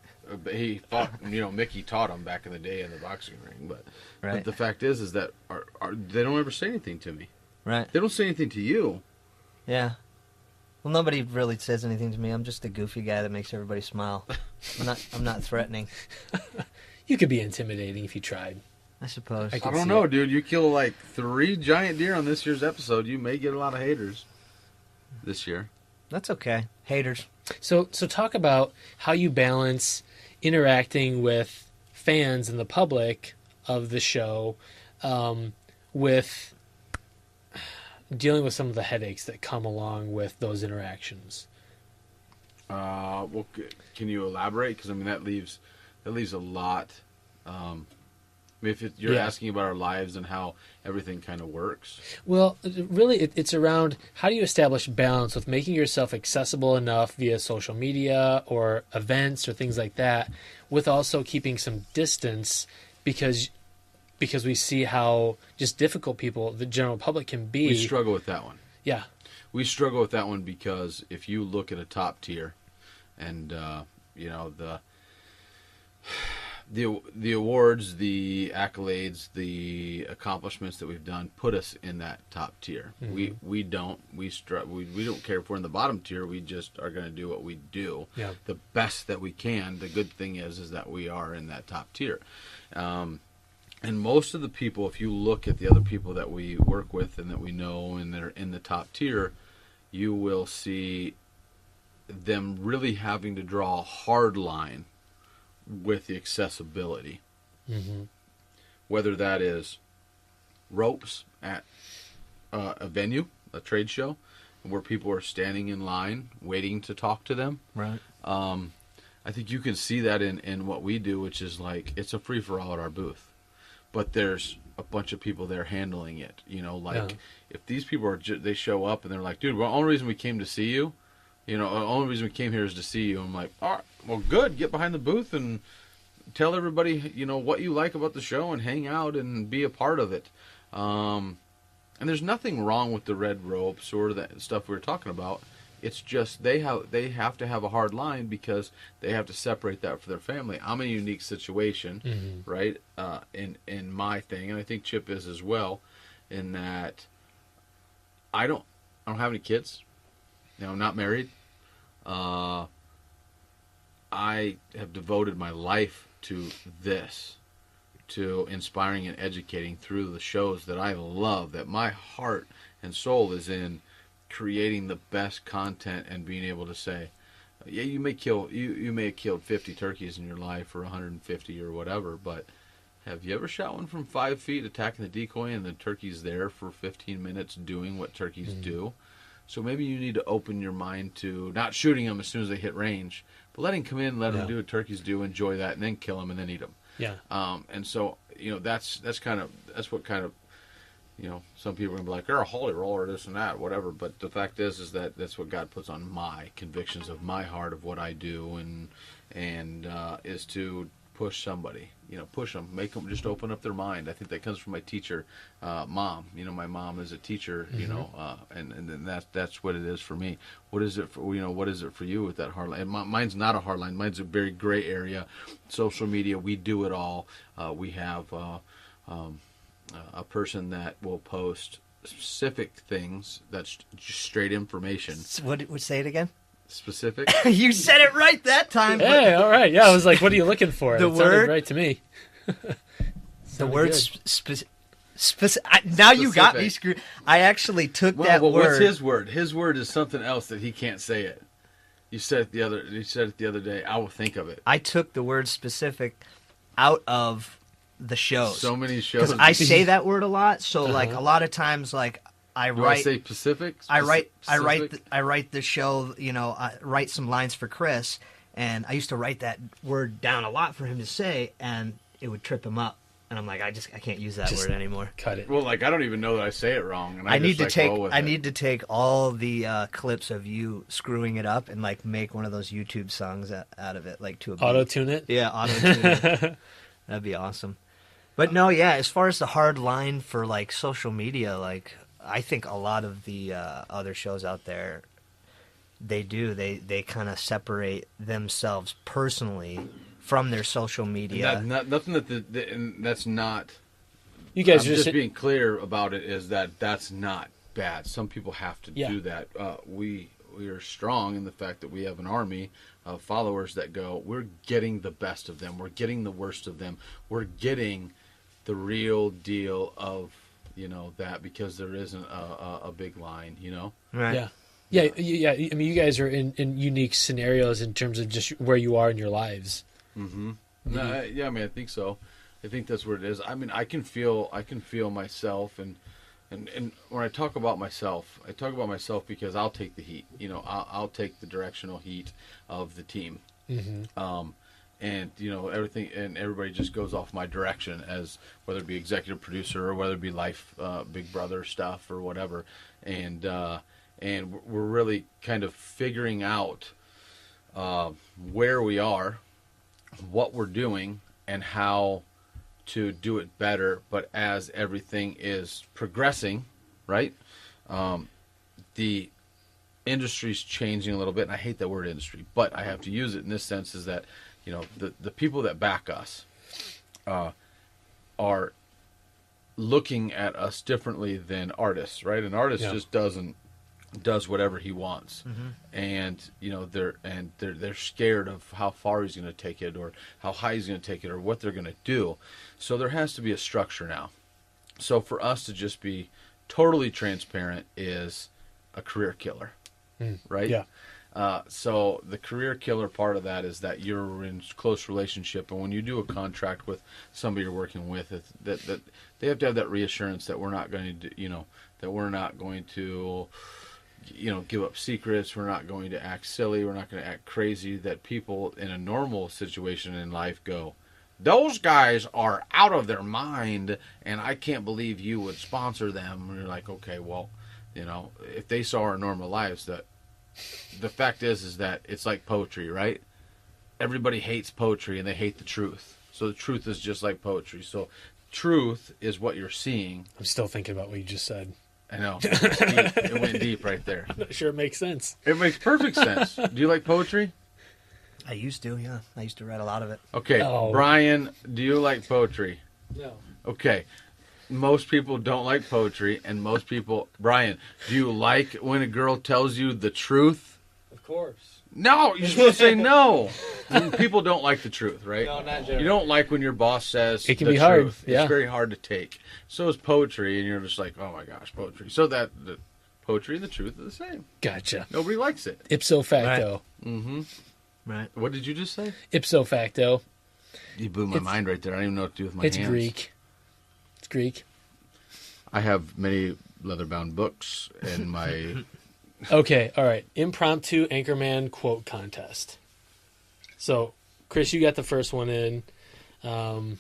He fought. You know, Mickey taught him back in the day in the boxing ring. But the fact is that they don't ever say anything to me. Right. They don't say anything to you. Yeah. Well, nobody really says anything to me. I'm just a goofy guy that makes everybody smile. I'm not threatening. You could be intimidating if you tried. I suppose. I don't know, dude. You kill like 3 giant deer on this year's episode. You may get a lot of haters this year. That's okay. Haters. So talk about how you balance interacting with fans and the public of the show with dealing with some of the headaches that come along with those interactions. Well, can you elaborate? Because I mean that leaves a lot. I mean, if you're asking about our lives and how everything kind of works. Well, really, it's around how do you establish balance with making yourself accessible enough via social media or events or things like that, with also keeping some distance because we see how just difficult people, the general public, can be. We struggle with that one. Yeah. We struggle with that one because if you look at a top tier and, you know, the awards, the accolades, the accomplishments that we've done put us in that top tier. We don't care if we're in the bottom tier. We just are going to do what we do the best that we can. The good thing is that we are in that top tier. And most of the people, if you look at the other people that we work with and that we know and that are in the top tier, you will see them really having to draw a hard line with the accessibility. Whether that is ropes at a venue, a trade show, where people are standing in line waiting to talk to them. Right. I think you can see that in what we do, which is like it's a free-for-all at our booth. But there's a bunch of people there handling it, you know, like if these people are, they show up and they're like, dude, well, the only reason we came to see you, you know, the only reason we came here is to see you. I'm like, all right, well, good. Get behind the booth and tell everybody, you know, what you like about the show and hang out and be a part of it. And there's nothing wrong with the red ropes or that stuff we were talking about. It's just they have to have a hard line because they have to separate that for their family. I'm in a unique situation, right? In my thing, and I think Chip is as well, in that I don't have any kids. You know, I'm not married. I have devoted my life to this, to inspiring and educating through the shows that I love, that my heart and soul is in. Creating the best content and being able to say, yeah, you may have killed 50 turkeys in your life or 150 or whatever, but have you ever shot one from 5 feet attacking the decoy and the turkey's there for 15 minutes doing what turkeys do? So maybe you need to open your mind to not shooting them as soon as they hit range, but letting them come in, let them do what turkeys do, enjoy that, and then kill them and then eat them. Yeah. And so, that's what kind of, some people are going to be like, you're a holy roller, this and that, whatever. But the fact is that that's what God puts on my convictions of my heart of what I do, and is to push somebody, push them, make them just open up their mind. I think that comes from my teacher, mom. My mom is a teacher, and that's what it is for me. What is it for, what is it for you with that hard line? And mine's not a hard line. Mine's a very gray area. Social media, we do it all. We have a person that will post specific things that's just straight information. What would say it again? Specific. You said it right that time. Hey, all right. Yeah, I was like, what are you looking for? The it sounded word right to me. The word now you got me screwed. I actually took that word. What's his word? His word is something else that he can't say it. You said it the other day. I will think of it. I took the word specific out of the shows. So many shows. Because I say that word a lot. So like a lot of times, like I write. I say Pacific. I write the show. I write some lines for Chris, and I used to write that word down a lot for him to say, and it would trip him up. And I'm like, I can't use that word anymore. Cut it. Well, I don't even know that I say it wrong. And I need to take all the clips of you screwing it up and like make one of those YouTube songs out of it, like to a beat. Auto-tune it? Yeah, auto-tune it. That'd be awesome. But no, yeah, as far as the hard line for like social media, like I think a lot of the other shows out there, they kind of separate themselves personally from their social media. Nothing and that's not. You guys just being clear about it is that's not bad. Some people have to do that. We are strong in the fact that we have an army of followers that go, we're getting the best of them, we're getting the worst of them, we're getting the real deal of that, because there isn't a big line, Right. Yeah. I mean, you guys are in unique scenarios in terms of just where you are in your lives. Mm-hmm. I mean, I think so. I think that's what it is. I mean, I can feel myself, and when I talk about myself because I'll take the heat. I'll take the directional heat of the team. Mm-hmm. And everything, and everybody just goes off my direction, as whether it be executive producer or whether it be life, Big Brother stuff or whatever, and we're really kind of figuring out where we are, what we're doing, and how to do it better. But as everything is progressing, right, the industry's changing a little bit, and I hate that word industry, but I have to use it in this sense, is that the people that back us are looking at us differently than artists, right? An artist just does whatever he wants, and they're scared of how far he's going to take it, or how high he's going to take it, or what they're going to do. So there has to be a structure now. So for us to just be totally transparent is a career killer, right? Yeah. So the career killer part of that is that you're in close relationship, and when you do a contract with somebody you're working with, that they have to have that reassurance that we're not going to give up secrets, we're not going to act silly, we're not going to act crazy, that people in a normal situation in life go, those guys are out of their mind, and I can't believe you would sponsor them. And you're like, okay, well, if they saw our normal lives, that the fact is that it's like poetry, right? Everybody hates poetry, and they hate the truth. So the truth is just like poetry. So truth is what you're seeing. I'm still thinking about what you just said. I know. It went deep right there. I'm not sure it makes sense. It makes perfect sense. Do you like poetry? I used to, yeah. I used to write a lot of it. Okay. Brian, do you like poetry? No. Okay. Most people don't like poetry, and most people... Brian, do you like when a girl tells you the truth? Of course. No, you're supposed to say no. People don't like the truth, right? No, not generally. You don't like when your boss says it can the be hard. truth. Yeah. It's very hard to take. So is poetry, and you're just like, oh my gosh, poetry. So that the poetry and the truth are the same. Gotcha. Nobody likes it. Ipso facto. Right. Mm-hmm. Right. What did you just say? Ipso facto. You blew my mind right there. I don't even know what to do with my hands. It's Greek. It's Greek. I have many leather-bound books in my Okay, all right. Impromptu Anchorman quote contest. So, Chris, you got the first one in. I'm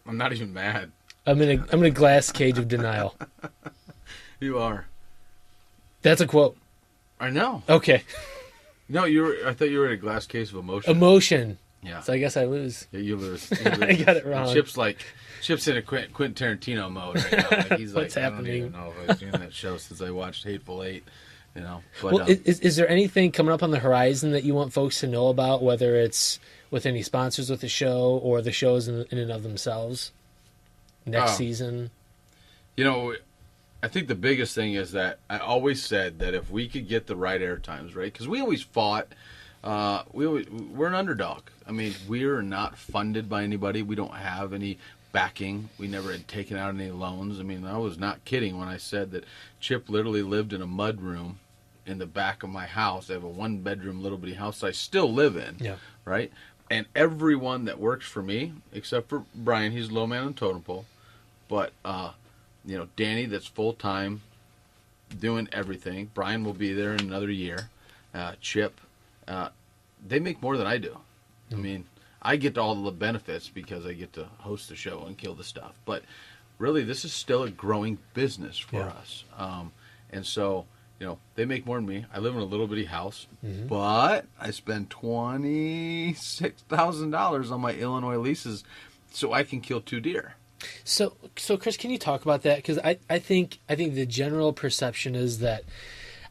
not even mad. I'm in a glass cage of denial. You are. That's a quote. I know. Okay. No, I thought you were in a glass case of emotion. Emotion. Yeah. So I guess I lose. Yeah, you lose. I got it wrong. Chip's in a Quentin Tarantino mode right now. Like, he's What's like, happening? I don't even know if I was doing that show since I watched Hateful Eight. You know. But, Well, is there anything coming up on the horizon that you want folks to know about, whether it's with any sponsors with the show or the shows in and of themselves next season? You know, I think the biggest thing is that I always said that if we could get the right air times, right? Because we always fought. We're an underdog. I mean, we're not funded by anybody. We don't have any backing. We never had taken out any loans. I mean, I was not kidding when I said that Chip literally lived in a mud room in the back of my house. I have a one-bedroom little bitty house I still live in, right? And everyone that works for me, except for Brian, he's low man on the totem pole, but you know, Danny, that's full-time, doing everything. Brian will be there in another year. Chip, they make more than I do. I mean, I get all the benefits because I get to host the show and kill the stuff. But really, this is still a growing business for us. And so, you know, they make more than me. I live in a little bitty house, but I spend $26,000 on my Illinois leases so I can kill 2 deer. So Chris, can you talk about that? Because I think the general perception is that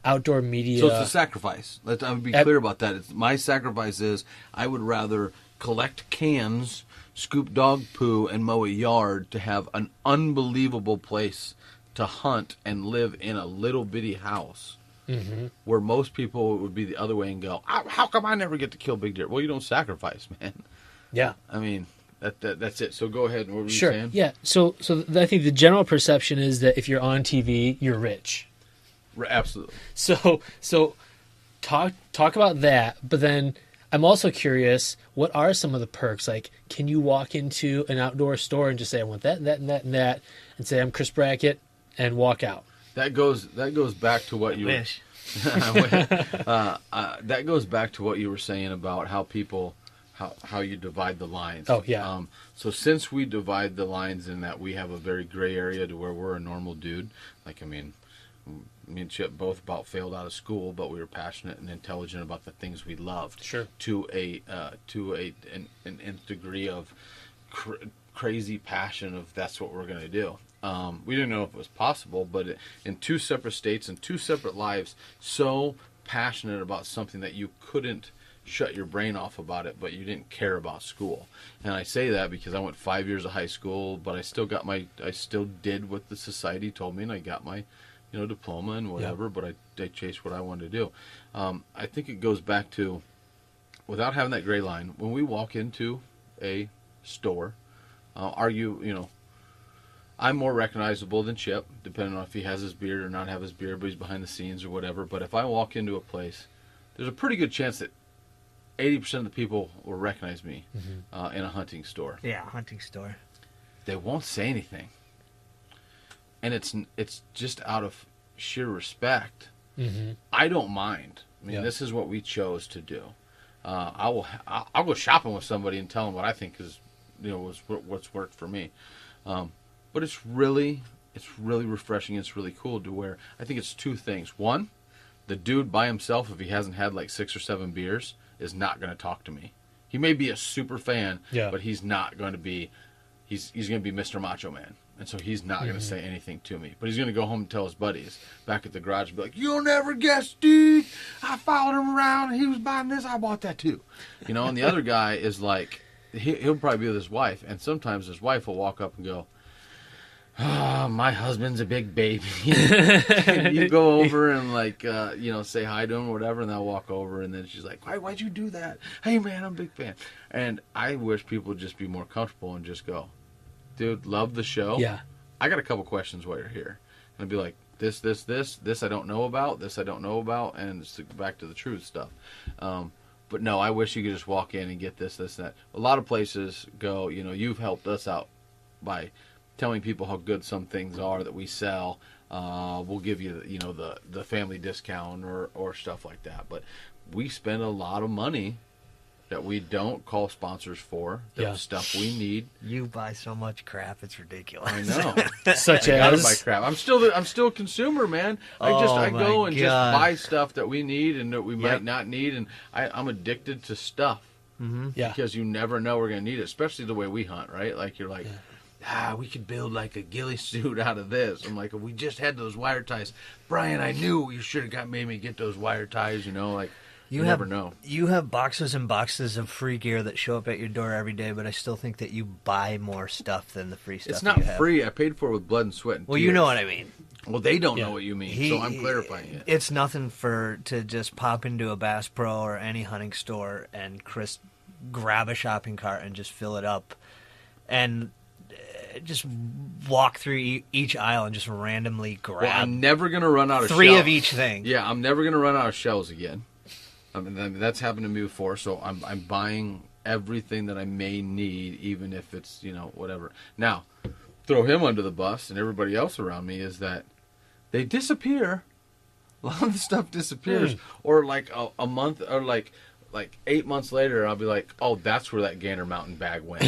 outdoor media. So it's a sacrifice. I would be clear about that. My sacrifice is I would rather collect cans, scoop dog poo, and mow a yard to have an unbelievable place to hunt and live in a little bitty house. Where most people would be the other way and go, how come I never get to kill big deer? Well, you don't sacrifice, man. Yeah. I mean, that's it. So go ahead. What were you saying? Yeah. So I think the general perception is that if you're on TV, you're rich. Absolutely. So talk about that, but then I'm also curious, what are some of the perks? Like, can you walk into an outdoor store and just say, I want that, and that, and that, and that, and say, I'm Chris Brackett, and walk out? That goes back to what you wish. That goes back to what you were saying about how you divide the lines. Oh, yeah. So since we divide the lines in that we have a very gray area to where we're a normal dude, like, I mean, me and Chip both about failed out of school, but we were passionate and intelligent about the things we loved. Sure. To an nth degree of crazy passion of that's what we're going to do. We didn't know if it was possible, but in 2 separate states and 2 separate lives, so passionate about something that you couldn't shut your brain off about it, but you didn't care about school. And I say that because I went 5 years of high school, but I still did what the society told me, and I got my diploma and whatever, but I chased what I wanted to do. I think it goes back to, without having that gray line, when we walk into a store, I'm more recognizable than Chip, depending on if he has his beard or not have his beard, but he's behind the scenes or whatever. But if I walk into a place, there's a pretty good chance that 80% of the people will recognize me in a hunting store. Yeah, hunting store. They won't say anything. And it's just out of sheer respect. I don't mind. I mean, this is what we chose to do. I'll go shopping with somebody and tell them what I think is, what's worked for me. But it's really refreshing. It's really cool to where I think it's 2 things. One, the dude by himself, if he hasn't had like 6 or 7 beers, is not going to talk to me. He may be a super fan, but he's not going to be. He's going to be Mr. Macho Man. And so he's not going to say anything to me. But he's going to go home and tell his buddies back at the garage and be like, you'll never guess, dude. I followed him around. And he was buying this. I bought that too. And the other guy is like, he'll probably be with his wife. And sometimes his wife will walk up and go, oh, my husband's a big baby. And you go over and say hi to him or whatever. And they'll walk over. And then she's like, why'd you do that? Hey, man, I'm a big fan. And I wish people would just be more comfortable and just go, dude, love the show. Yeah. I got a couple questions while you're here. And I'd be like, this I don't know about, and it's back to the truth stuff. But no, I wish you could just walk in and get this, that. A lot of places go, you've helped us out by telling people how good some things are that we sell. we'll give you, the family discount or stuff like that. But we spend a lot of money that we don't call sponsors for, stuff we need. You buy so much crap, it's ridiculous. I know. Such I gotta as buy crap. I'm still a consumer, man. I go and just buy stuff that we need and that we might not need, and I'm addicted to stuff. Mm-hmm. Yeah. Because you never know we're gonna need it, especially the way we hunt, right? Like you're like, we could build like a ghillie suit out of this. I'm like, if we just had those wire ties, Brian, I knew you should have made me get those wire ties. You never know. You have boxes and boxes of free gear that show up at your door every day, but I still think that you buy more stuff than the free stuff. It's not free. I paid for it with blood and sweat and tears. You know what I mean. Well, they don't know what you mean, so I'm clarifying it. It's nothing to just pop into a Bass Pro or any hunting store and Chris grab a shopping cart and just fill it up and just walk through each aisle and just randomly grab. Well, I'm never going to run out of three shells. of each thing. Yeah, I'm never going to run out of shells again. I mean, that's happened to me before, so I'm buying everything that I may need, even if it's, whatever. Now, throw him under the bus and everybody else around me is that they disappear. A lot of the stuff disappears. Or like a month, or like 8 months later, I'll be like, oh, that's where that Gander Mountain bag went.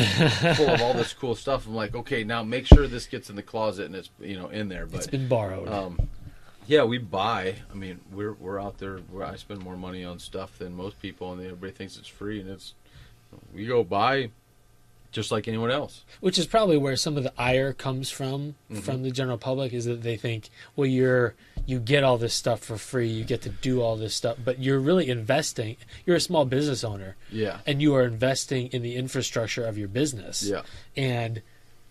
Full of all this cool stuff. I'm like, okay, now make sure this gets in the closet and it's, in there. But it's been borrowed. Yeah, we buy. I mean, we're out there where I spend more money on stuff than most people, and everybody thinks it's free, and we go buy just like anyone else. Which is probably where some of the ire comes from the general public, is that they think, well, you get all this stuff for free, you get to do all this stuff, but you're really investing. You're a small business owner, and you are investing in the infrastructure of your business, and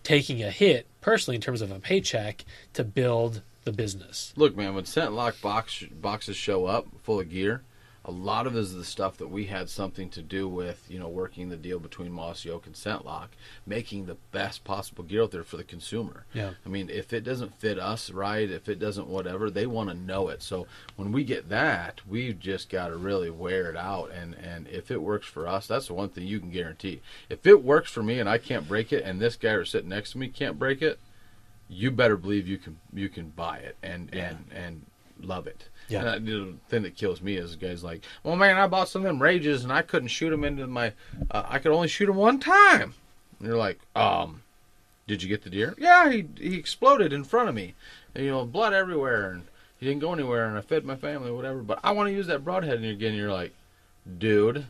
taking a hit personally in terms of a paycheck to build the business. Look, man, when scent lock boxes show up full of gear, a lot of it is the stuff that we had something to do with, working the deal between Mossy Oak and Scent Lock, making the best possible gear out there for the consumer. Yeah. I mean, if it doesn't fit us right, if it doesn't whatever, they want to know it. So when we get that, we've just got to really wear it out. And if it works for us, that's the one thing you can guarantee. If it works for me and I can't break it, and this guy who's sitting next to me can't break it, you better believe you can buy it and love it. Yeah. And the thing that kills me is the guy's like, well, man, I bought some of them Rages and I couldn't shoot them into my, I could only shoot them one time. And you're like, did you get the deer? Yeah, he exploded in front of me. And, blood everywhere, and he didn't go anywhere, and I fed my family or whatever. But I want to use that broadhead. And again, you're like, dude,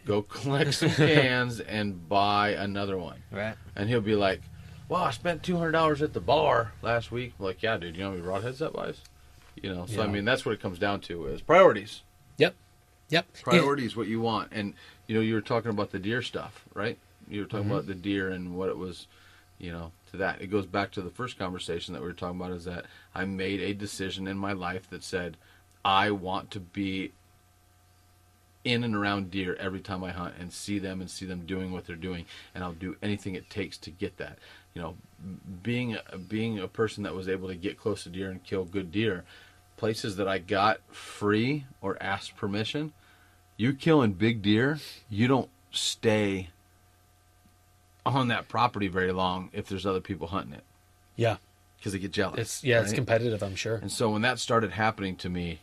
go collect some cans and buy another one. Right. And he'll be like, well, I spent $200 at the bar last week. I'm like, yeah, dude, you know how many broadheads that buys? So I mean, that's what it comes down to is priorities. Yep. Priorities, what you want. And, you were talking about the deer stuff, right? You were talking about the deer and what it was, to that. It goes back to the first conversation that we were talking about, is that I made a decision in my life that said, I want to be in and around deer every time I hunt and see them doing what they're doing. And I'll do anything it takes to get that. Being a person that was able to get close to deer and kill good deer, places that I got free or asked permission, you killing big deer, you don't stay on that property very long if there's other people hunting it. Yeah. Because they get jealous. It's competitive, I'm sure. And so when that started happening to me,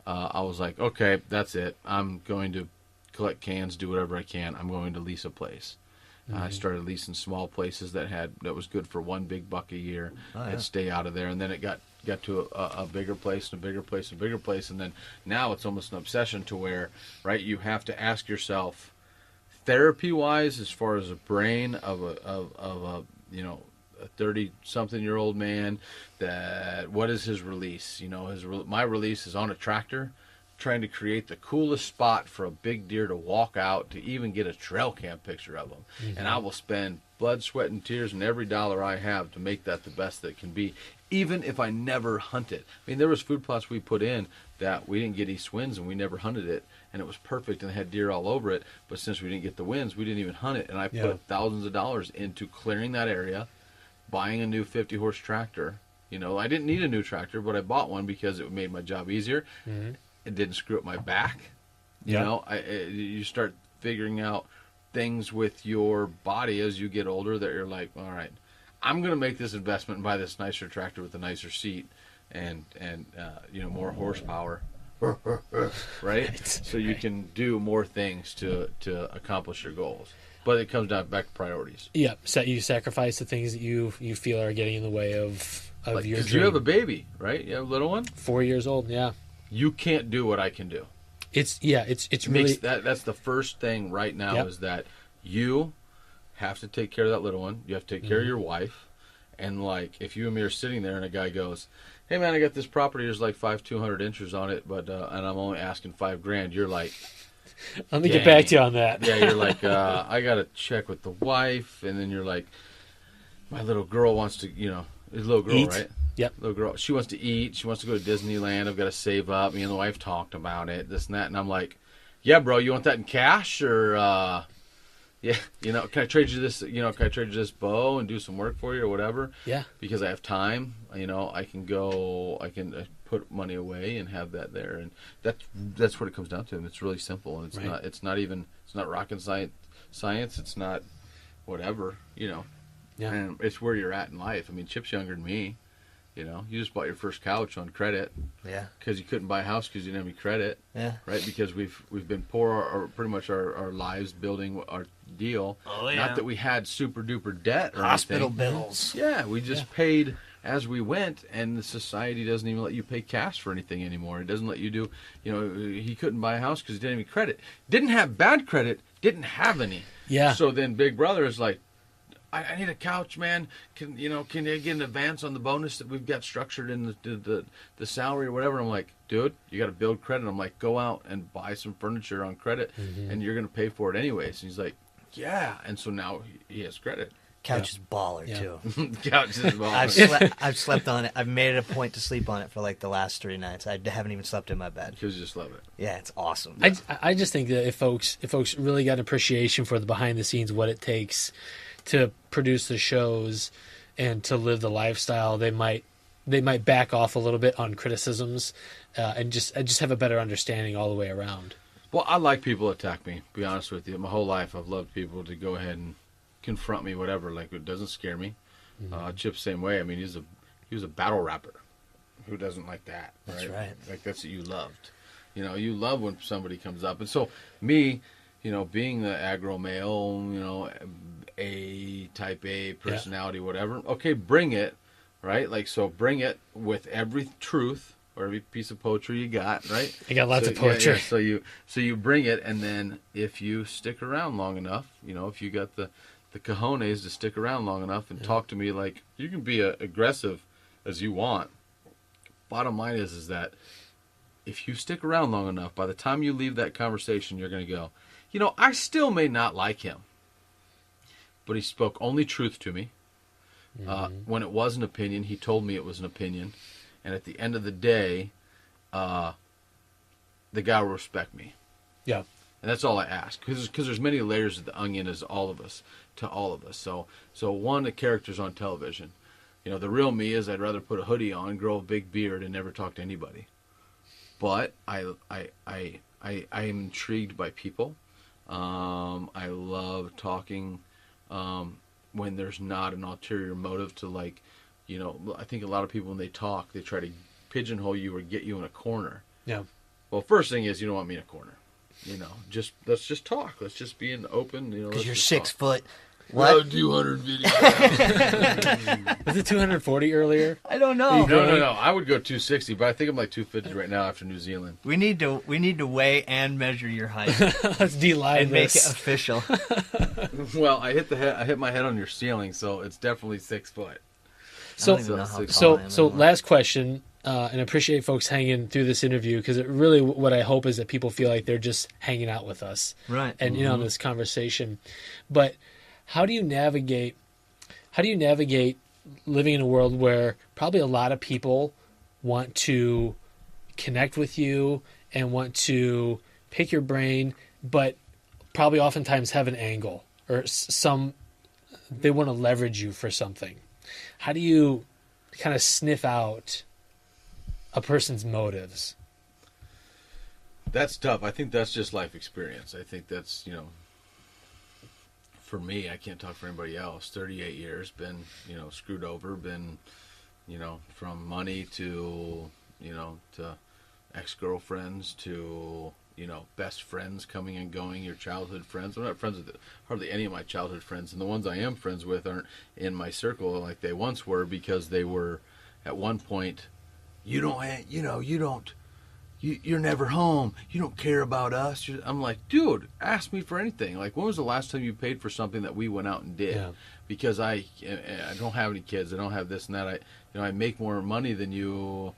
I was like, okay, that's it. I'm going to collect cans, do whatever I can. I'm going to lease a place. I started leasing small places that was good for one big buck a year. And stay out of there. And then it got to a bigger place and a bigger place and a bigger place. And then now it's almost an obsession to where, right, you have to ask yourself, therapy-wise, as far as a brain of a 30-something-year-old man, that what is his release? My release is on a tractor, trying to create the coolest spot for a big deer to walk out to even get a trail cam picture of them. And I will spend blood, sweat, and tears and every dollar I have to make that the best that it can be, even if I never hunt it. I mean, there was food plots we put in that we didn't get east winds and we never hunted it, and it was perfect and it had deer all over it, but since we didn't get the winds, we didn't even hunt it. And I put thousands of dollars into clearing that area, buying a new 50-horse tractor. I didn't need a new tractor, but I bought one because it made my job easier. It didn't screw up my back. You start figuring out things with your body as you get older that you're like, all right, I'm going to make this investment and buy this nicer tractor with a nicer seat and more horsepower, right? So you can do more things to accomplish your goals. But it comes down back to priorities. Yeah, so you sacrifice the things that you feel are getting in the way of your dream. Because you have a baby, right? You have a little one? 4 years old, yeah. You can't do what I can do. It's really... That's the first thing right now is that you have to take care of that little one. You have to take care of your wife. And, like, if you and me are sitting there and a guy goes, hey, man, I got this property. There's like 200 inches on it, but and I'm only asking $5,000. You're like... Let me get back to you on that. Yeah, you're like, I got to check with the wife. And then you're like, my little girl wants to, little girl, eat. Right? Yep. Little girl. She wants to eat. She wants to go to Disneyland. I've got to save up. Me and the wife talked about it, this and that. And I'm like, yeah, bro, you want that in cash or, yeah, can I trade you this, can I trade you this bow and do some work for you or whatever? Yeah. Because I have time, I can put money away and have that there. And that's what it comes down to. And it's really simple. And it's not rocket science. It's not whatever, Yeah. And it's where you're at in life. I mean, Chip's younger than me. You just bought your first couch on credit. Yeah. Because you couldn't buy a house because you didn't have any credit. Yeah. Right? Because we've been poor or pretty much our lives building our deal. Oh, yeah. Not that we had super duper debt or hospital anything. Bills. Yeah. We just paid as we went, and the society doesn't even let you pay cash for anything anymore. It doesn't let you do, he couldn't buy a house because he didn't have any credit. Didn't have bad credit, didn't have any. Yeah. So then Big Brother is like, I need a couch, man. Can you get an advance on the bonus that we've got structured in the salary or whatever? I'm like, dude, you got to build credit. I'm like, go out and buy some furniture on credit, and you're going to pay for it anyways. And he's like, yeah. And so now he has credit. Couch is baller too. Couch is baller. I've slept on it. I've made it a point to sleep on it for like the last 3 nights. I haven't even slept in my bed. Because you just love it. Yeah, it's awesome. I just think that if folks really got an appreciation for the behind the scenes, what it takes to produce the shows and to live the lifestyle, they might back off a little bit on criticisms and just have a better understanding all the way around. Well, I like people to attack me, to be honest with you. My whole life I've loved people to go ahead and confront me, whatever. Like, it doesn't scare me. Chip's same way. I mean, he was a battle rapper. Who doesn't like that? Right? That's right. Like, that's what you loved. You love when somebody comes up. And so me, being the aggro male, A, type A personality, whatever. Okay, bring it, right? Like, so bring it with every truth or every piece of poetry you got, right? I got lots of poetry. Yeah. So you bring it, and then if you stick around long enough, if you got the cojones to stick around long enough and talk to me, like, you can be aggressive as you want. Bottom line is that if you stick around long enough, by the time you leave that conversation, you're going to go, I still may not like him, but he spoke only truth to me. When it was an opinion, he told me it was an opinion. And at the end of the day, the guy will respect me. Yeah. And that's all I ask. Because there's many layers of the onion as to all of us. So one, the characters on television. The real me is I'd rather put a hoodie on, grow a big beard, and never talk to anybody. But I am intrigued by people. I love talking when there's not an ulterior motive to, like, I think a lot of people, when they talk, they try to pigeonhole you or get you in a corner. Yeah. Well, first thing is, you don't want me in a corner. Let's just talk. Let's just be in open. Because you're 6 foot. What? 200 video. Was it 240 earlier? I don't know. No. I would go 260, but I think I'm like 250 right now after New Zealand. We need to weigh and measure your height. Let's de-line and make it official. Well, I hit my head on your ceiling, so it's definitely 6 foot. So last question, and I appreciate folks hanging through this interview, because it really, what I hope is that people feel like they're just hanging out with us, right? And in this conversation. But how do you navigate living in a world where probably a lot of people want to connect with you and want to pick your brain, but probably oftentimes have an angle or they want to leverage you for something? How do you kind of sniff out a person's motives? That's tough. I think that's just life experience. I think that's, for me, I can't talk for anybody else. 38 years, been screwed over, been from money to to ex-girlfriends to best friends coming and going, your childhood friends. I'm not friends with hardly any of my childhood friends, and the ones I am friends with aren't in my circle like they once were, because they were at one point, you're never home, you don't care about us. I'm like, dude, ask me for anything. Like, when was the last time you paid for something that we went out and did? Yeah. Because I don't have any kids, I don't have this and that. I make more money than you.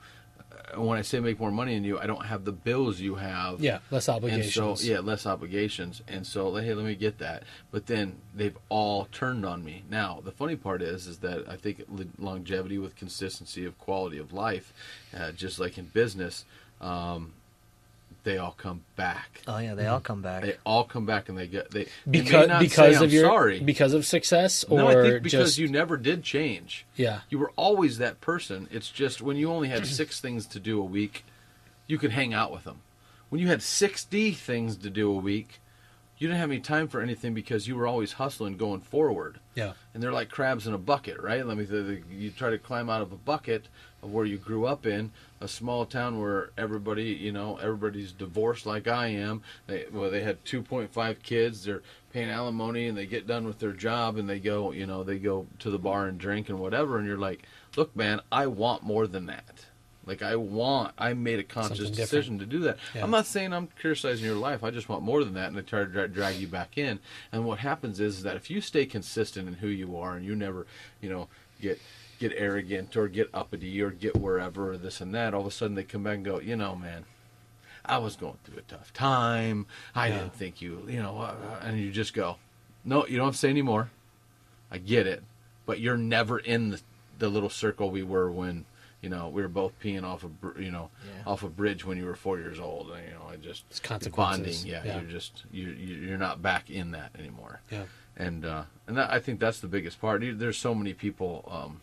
When I say make more money than you, I don't have the bills you have. Yeah, less obligations. And so, less obligations. And so, hey, let me get that. But then they've all turned on me. Now, the funny part is that I think longevity with consistency of quality of life, just like in business, they all come back. Oh yeah, they all come back. They all come back, and they because of success, or no, I think because just you never did change. Yeah, you were always that person. It's just when you only had 6 things to do a week, you could hang out with them. When you had 60 things to do a week, you didn't have any time for anything because you were always hustling, going forward. Yeah, and they're like crabs in a bucket, right? You try to climb out of a bucket of where you grew up in, a small town where everybody's divorced like I am. They had 2.5 kids. They're paying alimony, and they get done with their job, and they go to the bar and drink and whatever. And you're like, look, man, I want more than that. Like, I made a conscious decision to do that. Yeah. I'm not saying I'm criticizing your life. I just want more than that, and I try to drag you back in. And what happens is that if you stay consistent in who you are, and you never, get arrogant or get uppity or get wherever or this and that, all of a sudden they come back and go, man, I was going through a tough time. I didn't think and you just go, no, you don't have to say anymore. I get it. But you're never in the little circle we were when, we were both peeing off off a bridge when you were 4 years old. It's consequences. Bonding. Yeah. You're not back in that anymore. Yeah. And I think that's the biggest part. There's so many people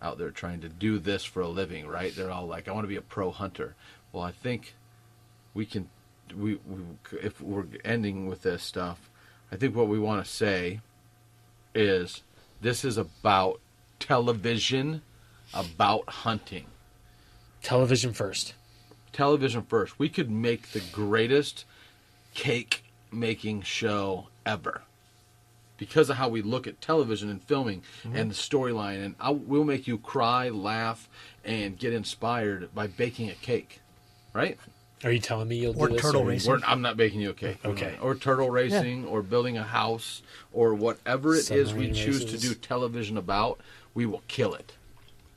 out there trying to do this for a living, right? They're all like, I want to be a pro hunter. Well, I think we if we're ending with this stuff, I think what we want to say is this is about television, about hunting. Television first. Television first. We could make the greatest cake making show ever because of how we look at television and filming and the storyline. And we'll make you cry, laugh, and get inspired by baking a cake, right? Are you telling me you'll or do this? Turtle racing? I'm not baking you a cake. Okay. Or turtle racing, or building a house, or whatever it is we choose to do television about, we will kill it.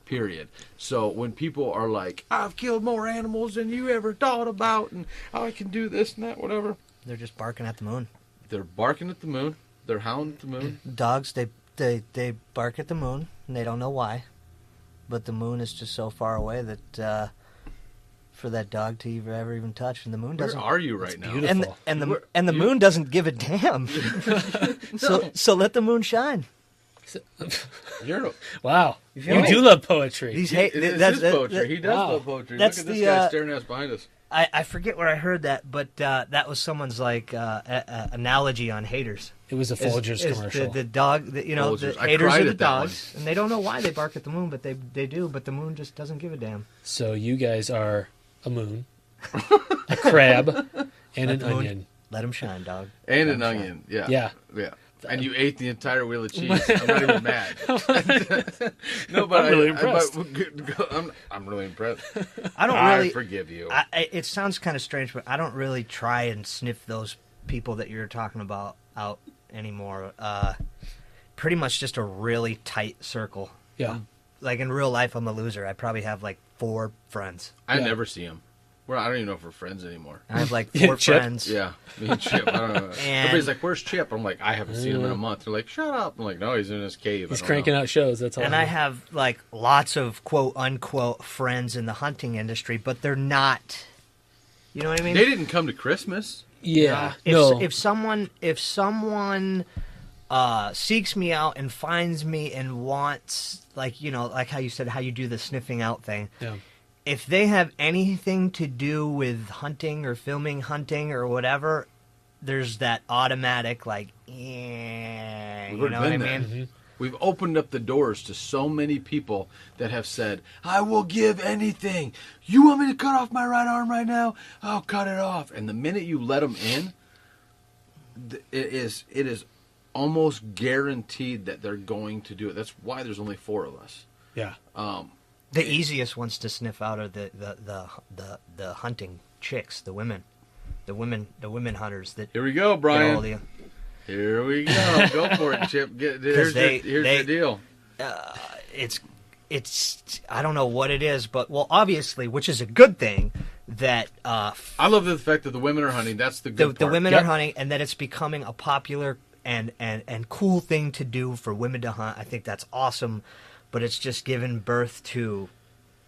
Period. So when people are like, I've killed more animals than you ever thought about, and I can do this and that, whatever. They're just barking at the moon. They're barking at the moon. They're howling at the moon. Dogs, they bark at the moon, and they don't know why. But the moon is just so far away that for that dog to ever even touch, and the moon doesn't. Where are you right now? Beautiful. And the moon doesn't give a damn. So let the moon shine. Wow, you do love poetry. That's poetry. He does love poetry. Look at this guy staring at us behind us. I forget where I heard that, but that was someone's analogy on haters. It was a Folgers commercial. The dog, the haters are the dogs, and they don't know why they bark at the moon, but they do. But the moon just doesn't give a damn. So you guys are a moon, a crab, and an onion. Let them shine, dog. And an onion. Yeah. And you ate the entire wheel of cheese. I'm not even mad. No, but I'm really impressed. I'm really impressed. I forgive you. It sounds kind of strange, but I don't really try and sniff those people that you're talking about out anymore. Pretty much just a really tight circle. Yeah. Like in real life, I'm a loser. I probably have like 4 friends. I never see them. Well, I don't even know if we're friends anymore. I have like 4 friends. Yeah, me and Chip. I don't know. Everybody's like, "Where's Chip?" I'm like, "I haven't seen him in a month." They're like, "Shut up!" I'm like, "No, he's in his cave." He's cranking out shows. That's all. And I have like lots of quote unquote friends in the hunting industry, but they're not. You know what I mean? They didn't come to Christmas. Yeah. If someone seeks me out and finds me and wants, like how you said, how you do the sniffing out thing. Yeah. If they have anything to do with hunting or filming hunting or whatever, there's that automatic like, you We've know what I been there. mean? Mm-hmm. We've opened up the doors to so many people that have said, I will give anything. You want me to cut off my right arm right now? I'll cut it off. And the minute you let them in, it is almost guaranteed that they're going to do it. That's why there's only 4 of us. Yeah. The easiest ones to sniff out are the hunting chicks, the women hunters that Here we go, get Brian. ahold of you. Here we go. Go for it, Chip. Here's the deal. It's I don't know what it is, but well, obviously, which is a good thing that I love the fact that the women are hunting. That's the good the part. women Yep. are hunting, and that it's becoming a popular and cool thing to do for women to hunt. I think that's awesome, but it's just given birth to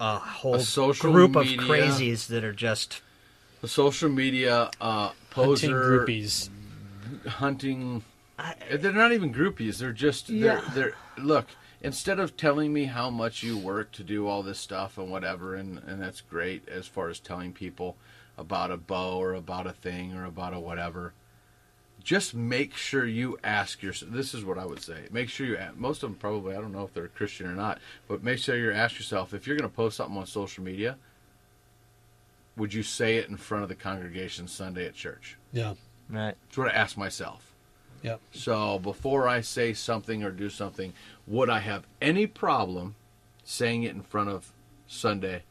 a whole social group media- of crazies that are just The social media Hunting poser groupies. hunting. They're not even groupies. They're just they're look. Instead of telling me how much you work to do all this stuff and whatever, and that's great as far as telling people about a bow or about a thing or about a whatever, just make sure you ask yourself. This is what I would say. Make sure you ask. Most of them probably, I don't know if they're Christian or not, but make sure you ask yourself, if you're going to post something on social media, would you say it in front of the congregation Sunday at church? Yeah. right. That's what I ask myself. Yep. So before I say something or do something, would I have any problem saying it in front of Sunday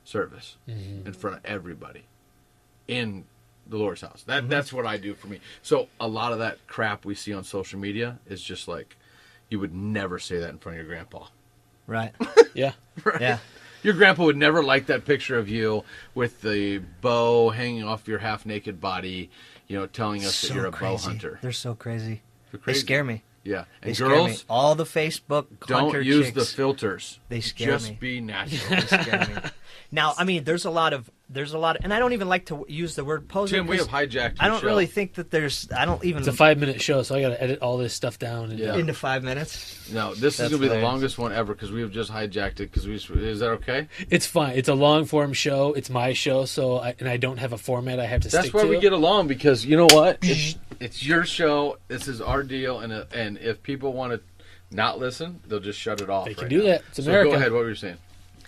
service, in front of everybody in the Lord's house? That's what I do for me. So a lot of that crap we see on social media is just like, you would never say that in front of your grandpa. Right. Yeah. Right? Yeah. Your grandpa would never like that picture of you with the bow hanging off your half-naked body, telling us that you're a bow hunter. They're so crazy. They're They crazy. scare me. Yeah. They And scare me. girls, All the Facebook hunter don't use chicks, the filters. They scare Just me. be natural. They scare me. Now, I mean, there's a lot of, and I don't even like to use the word poser. Tim, we have 'cause hijacked your I don't show. really think that I don't even It's a 5-minute show, so I got to edit all this stuff down. And, Yeah. into 5 minutes. No, this is That's going to be the hilarious. longest one ever because we have just hijacked it. Is that okay? It's fine. It's a long-form show. It's my show, and I don't have a format I have to That's stick why to. we get along, because you know what? It's your show. This is our deal, and if people want to not listen, they'll just shut it off. They can right do now. that. It's So America. go ahead. What were you saying?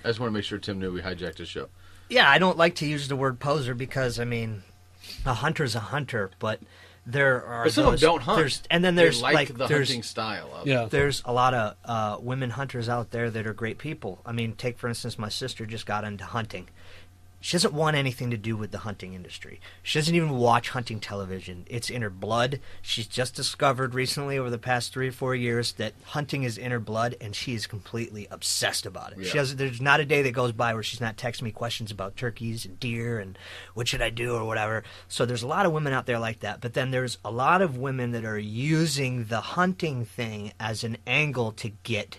I just want to make sure Tim knew we hijacked his show. Yeah, I don't like to use the word poser because, I mean, a hunter's a hunter, but there are But some of them don't hunt. There's they like the hunting style of it. Yeah. There's a lot of women hunters out there that are great people. I mean, take, for instance, my sister just got into hunting. She doesn't want anything to do with the hunting industry. She doesn't even watch hunting television. It's in her blood. She's just discovered recently over the past 3 or 4 years that hunting is in her blood, and she is completely obsessed about it. Yeah. There's not a day that goes by where she's not texting me questions about turkeys and deer and what should I do or whatever. So there's a lot of women out there like that. But then there's a lot of women that are using the hunting thing as an angle to get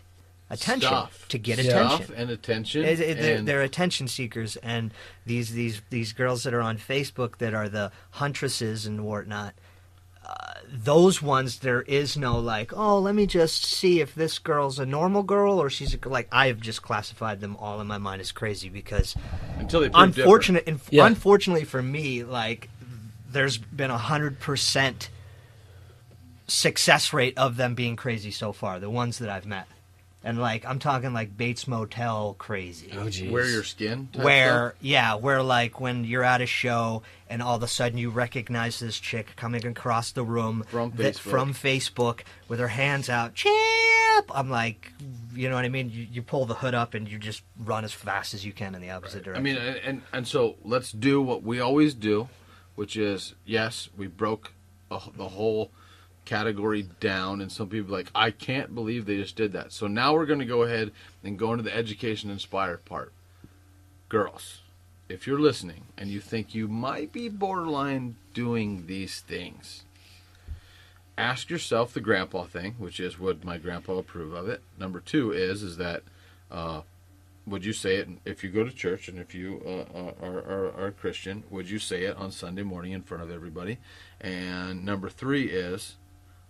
attention. Stuff. To get Stuff attention. and attention. They're attention seekers, and these girls that are on Facebook that are the huntresses and whatnot, those ones, there is no like, oh, let me just see if this girl's a normal girl or she's like, I have just classified them all in my mind as crazy because until they prove different. unfortunately for me, like, there's been 100% success rate of them being crazy so far, the ones that I've met. And, like, I'm talking, like, Bates Motel crazy. Oh, geez. Wear your skin type Where, stuff? where, like, when you're at a show and all of a sudden you recognize this chick coming across the room From from Facebook with her hands out, Chip! I'm like, you know what I mean? You pull the hood up and you just run as fast as you can in the opposite I direction. mean, and so let's do what we always do, which is, yes, we broke the whole category down, and some people are like, I can't believe they just did that. So now we're going to go ahead and go into the education inspired part. Girls, if you're listening and you think you might be borderline doing these things, ask yourself the grandpa thing, which is, would my grandpa approve of it? Number 2 is that would you say it if you go to church, and if you are a Christian, would you say it on Sunday morning in front of everybody? And number 3 is,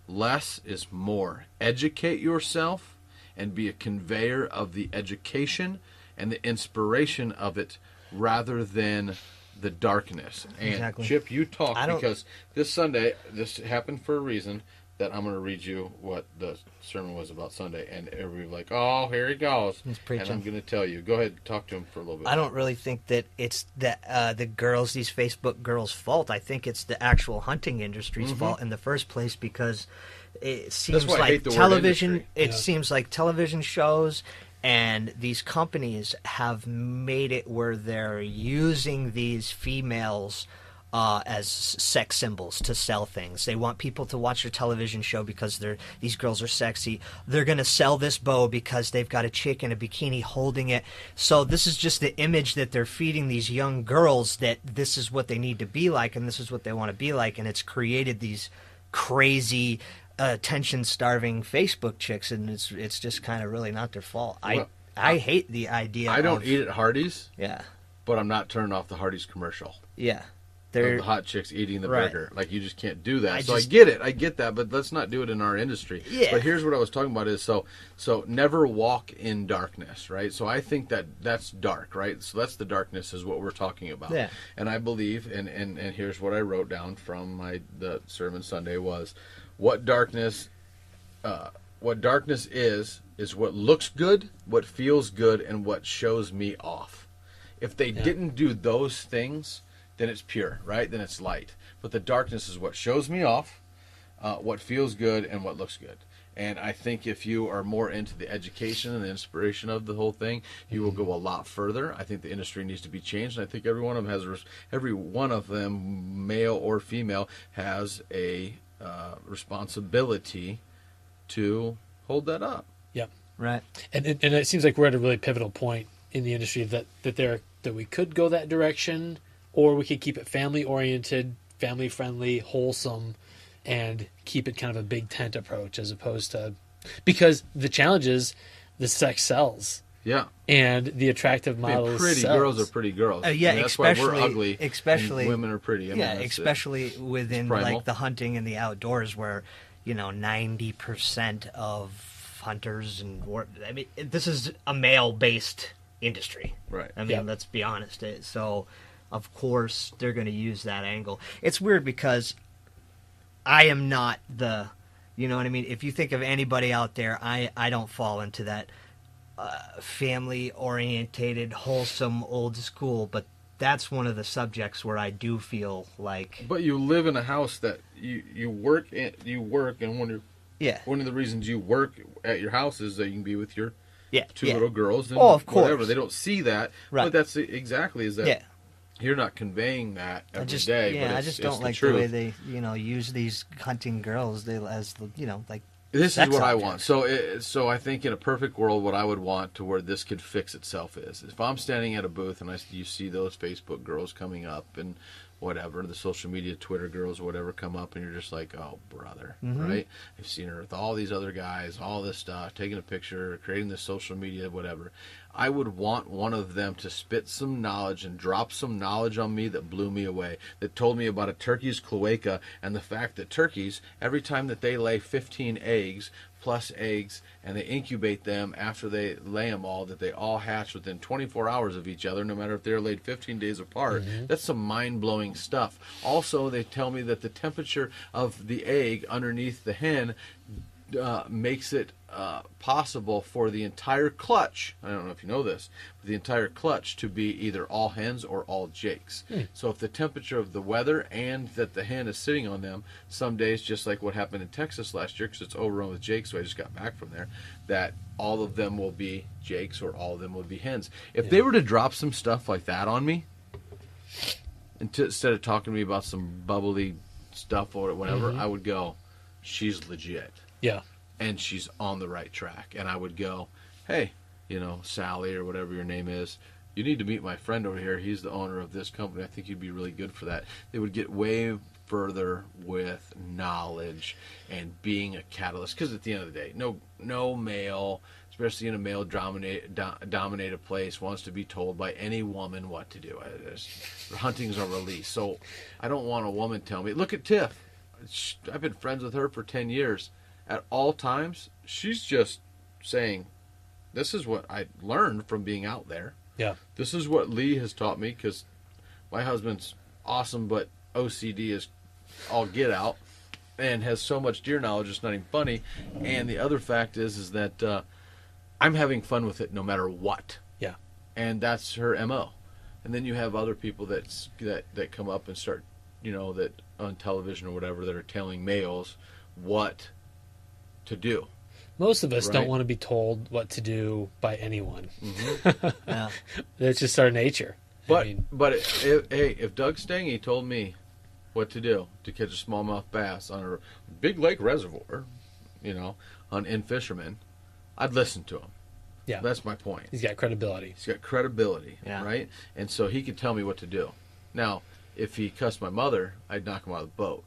less is more. Educate yourself and be a conveyor of the education and the inspiration of it, rather than the darkness. And Exactly. Chip, you talk I don't- because this Sunday, this happened for a reason that I'm going to read you what the sermon was about Sunday. And everybody's like, oh, here he goes. He's preaching. And I'm going to tell you. Go ahead, talk to him for a little bit. I don't really think that it's the girls, these Facebook girls' fault. I think it's the actual hunting industry's fault in the first place, because it seems why I like hate the word television. industry. It seems like television shows and these companies have made it where they're using these females as sex symbols to sell things. They want people to watch their television show because these girls are sexy. They're going to sell this bow because they've got a chick in a bikini holding it. So this is just the image that they're feeding these young girls, that this is what they need to be like and this is what they want to be like. And it's created these crazy attention-starving Facebook chicks, and it's just kind of really not their fault. I hate the idea. I don't eat at Hardee's, Yeah. but I'm not turning off the Hardee's commercial. Yeah. Of the hot chicks eating the Right. burger. Like, you just can't do that. I I get it. I get that, but let's not do it in our industry. Yeah. But here's what I was talking about is, so never walk in darkness, right? So I think that's dark, right? So that's the darkness is what we're talking about. Yeah. And I believe, and here's what I wrote down from the sermon Sunday was, what darkness is what looks good, what feels good, and what shows me off. If they didn't do those things, then it's pure, right? Then it's light. But the darkness is what shows me off, what feels good, and what looks good. And I think if you are more into the education and the inspiration of the whole thing, you will go a lot further. I think the industry needs to be changed. And I think every one of them, male or female, has a responsibility to hold that up. Yep. Right. And it seems like we're at a really pivotal point in the industry that we could go that direction, or we could keep it family-oriented, family-friendly, wholesome, and keep it kind of a big tent approach, as opposed to... Because the challenge is the sex sells. Yeah. And the attractive models pretty sells. girls are pretty girls. Yeah, and that's why we're especially- ugly. especially- and women are pretty. I mean, that's it. especially within primal. like the hunting and the outdoors, where 90% of hunters this is a male-based industry. Right. I mean, Yeah. let's be honest. So, of course, they're going to use that angle. It's weird because I am not you know what I mean? If you think of anybody out there, I don't fall into that family-orientated, wholesome, old school, but that's one of the subjects where I do feel like... But you live in a house that you work in, and one of the reasons you work at your house is that you can be with your two little girls and of course. whatever. They don't see that, Right. but that's exactly is that Yeah. you're not conveying that every day. Yeah, but I it's, just it's don't like truth. the way they, use these hunting girls like This is sex what I objects. want. So I think in a perfect world, what I would want to where this could fix itself is if I'm standing at a booth and you see those Facebook girls coming up and whatever, the social media, Twitter girls or whatever come up, and you're just like, oh, brother, right? I've seen her with all these other guys, all this stuff, taking a picture, creating this social media, whatever. I would want one of them to spit some knowledge and drop some knowledge on me that blew me away, that told me about a turkey's cloaca and the fact that turkeys, every time that they lay 15 eggs, plus eggs, and they incubate them after they lay them all, that they all hatch within 24 hours of each other, no matter if they're laid 15 days apart. That's some mind-blowing stuff. Also, they tell me that the temperature of the egg underneath the hen makes it possible for the entire clutch, I don't know if you know this, but the entire clutch to be either all hens or all jakes. So if the temperature of the weather and that the hen is sitting on them, some days, just like what happened in Texas last year, because it's overrun with jakes, so I just got back from there, that all of them will be jakes or all of them will be hens. If they were to drop some stuff like that on me, instead of talking to me about some bubbly stuff or whatever, I would go, she's legit. Yeah. And she's on the right track. And I would go, hey, Sally or whatever your name is, you need to meet my friend over here. He's the owner of this company. I think you'd be really good for that. They would get way further with knowledge and being a catalyst. Because at the end of the day, no male, especially in a male-dominated place, wants to be told by any woman what to do. Hunting's a release. So I don't want a woman telling me, look at Tiff. I've been friends with her for 10 years. At all times, she's just saying, this is what I learned from being out there. Yeah. This is what Lee has taught me, because my husband's awesome, but OCD is all get out and has so much deer knowledge it's not even funny. And the other fact is that I'm having fun with it no matter what. Yeah. And that's her MO. And then you have other people that come up and start, that on television or whatever, that are telling males what to do. Most of us Right. don't want to be told what to do by anyone. Mm-hmm. Yeah. That's just our nature. But I mean, if Doug Stange told me what to do to catch a smallmouth bass on a big lake reservoir, in fishermen, I'd listen to him. yeah, That's my point. he's got credibility. He's got credibility, Yeah. right? And so he could tell me what to do. Now, if he cussed my mother, I'd knock him out of the boat.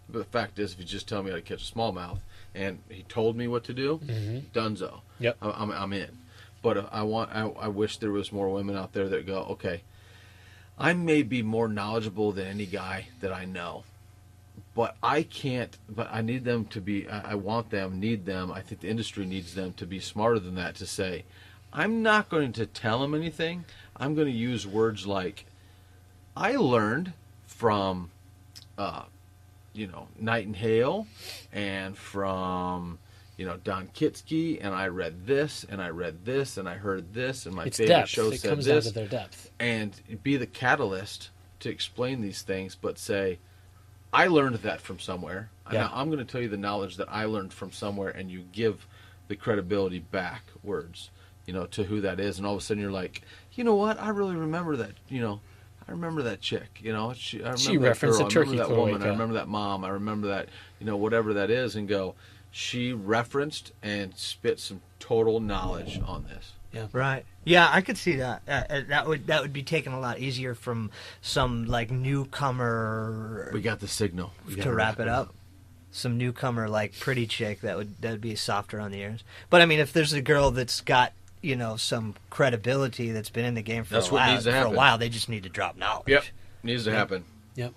But the fact is, if he's just telling me how to catch a smallmouth and he told me what to do, dunzo. Yep. I'm in. But I wish there was more women out there that go, okay, I may be more knowledgeable than any guy that I know, but I can't. But I need them to be. I want them. Need them. I think the industry needs them to be smarter than that. To say, I'm not going to tell them anything. I'm going to use words like, I learned from, Night and Hail, and from, Don Kitsky, and I read this, and I read this, and I heard this, and my It's favorite depth. show It said comes down this, to their depth. and be the catalyst to explain these things, but say, I learned that from somewhere. Yeah. Now I'm going to tell you the knowledge that I learned from somewhere, and you give the credibility backwards, to who that is, and all of a sudden you're like, you know what? I really remember that, I remember that chick, I remember She that referenced girl, a turkey I remember that woman, cloaca. I remember that mom, I remember that, whatever that is, and go, she referenced and spit some total knowledge on this. Yeah. Right. Yeah, I could see that. That would be taken a lot easier from some like newcomer. We got the signal. We to gotta wrap it up. Some newcomer like pretty chick that'd be softer on the ears. But I mean, if there's a girl that's got some credibility that's been in the game for That's a what while, needs to happen. they just need to drop knowledge. Yep, needs to happen. Yep.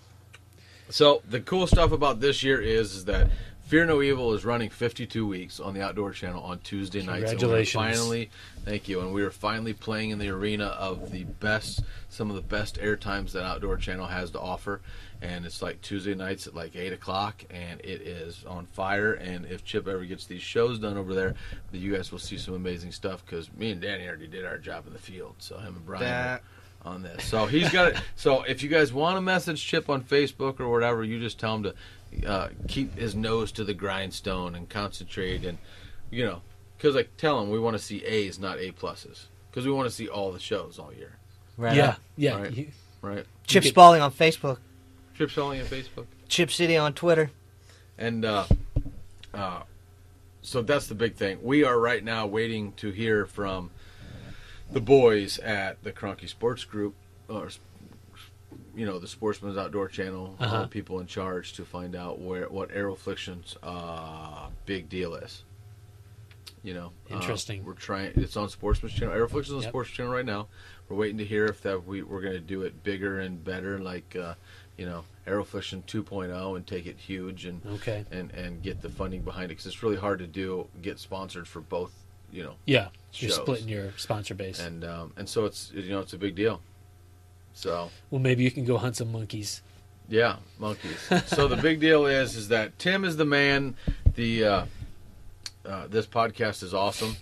So the cool stuff about this year is that Fear No Evil is running 52 weeks on the Outdoor Channel on Tuesday nights. Congratulations. And thank you. And we are finally playing in the arena of some of the best air times that Outdoor Channel has to offer. And it's like Tuesday nights at like 8 o'clock, and it is on fire. And if Chip ever gets these shows done over there, you guys will see some amazing stuff, because me and Danny already did our job in the field. So him and Brian are on this. So he's got it. So if you guys want to message Chip on Facebook or whatever, you just tell him to keep his nose to the grindstone and concentrate, and because I tell him we want to see A's, not A pluses, because we want to see all the shows all year. Right. Yeah. on. Yeah. Right. Right. Chip Spaulding on Facebook. Chip Spaulding on Facebook, Chip City on Twitter. and so that's the big thing. We are right now waiting to hear from the boys at the Cronky Sports Group, or the Sportsman's Outdoor Channel, all the people in charge, to find out what Arrow Affliction's big deal is. Interesting. We're trying. It's on Sportsman's Channel. Arrow Affliction's on Yep. Sportsman's Channel right now. We're waiting to hear if we're going to do it bigger and better, like Arrow Affliction 2.0, and take it huge, and Okay. and get the funding behind it, because it's really hard to get sponsored for both. Yeah. You're shows. splitting your sponsor base. And so it's it's a big deal. So Well, maybe you can go hunt some monkeys. yeah, monkeys. So the big deal is that Tim is the man. The this podcast is awesome,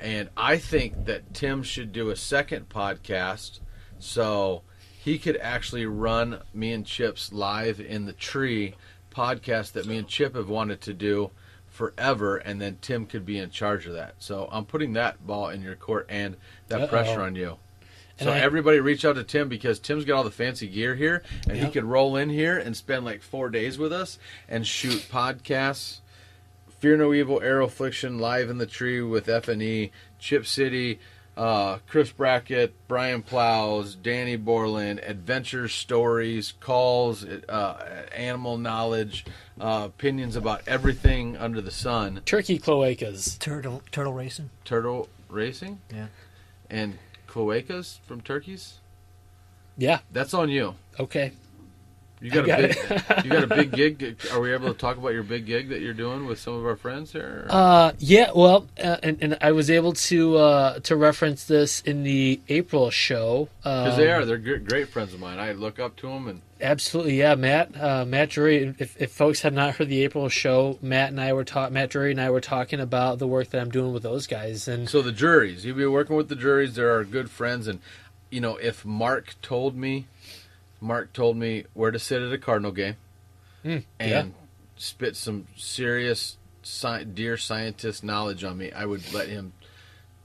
and I think that Tim should do a second podcast, so he could actually run me and Chip's Live in the Tree podcast that me and Chip have wanted to do forever, and then Tim could be in charge of that. So I'm putting that ball in your court and that pressure on you. And So everybody reach out to Tim, because Tim's got all the fancy gear here, and he Yep. could roll in here and spend like 4 days with us and shoot podcasts. Fear No Evil, Arrow Affliction, Live in the Tree with F&E, Chip City, Chris Brackett, Brian Plows, Danny Borland, adventure stories, calls, animal knowledge, opinions about everything under the sun. Turkey cloacas. Turtle racing. Turtle racing Yeah. and cloacas from turkeys. Yeah. That's on you. Okay. You got a big gig. Are we able to talk about your big gig that you're doing with some of our friends here? Yeah. Well, and I was able to reference this in the April show because they're great friends of mine. I look up to them and absolutely, yeah. Matt Drury. If folks have not heard the April show, Matt Drury and I were talking about the work that I'm doing with those guys. And so the juries, you've been working with the juries. They're our good friends, and if Mark told me where to sit at a Cardinal game and spit some serious deer scientist knowledge on me, I would let him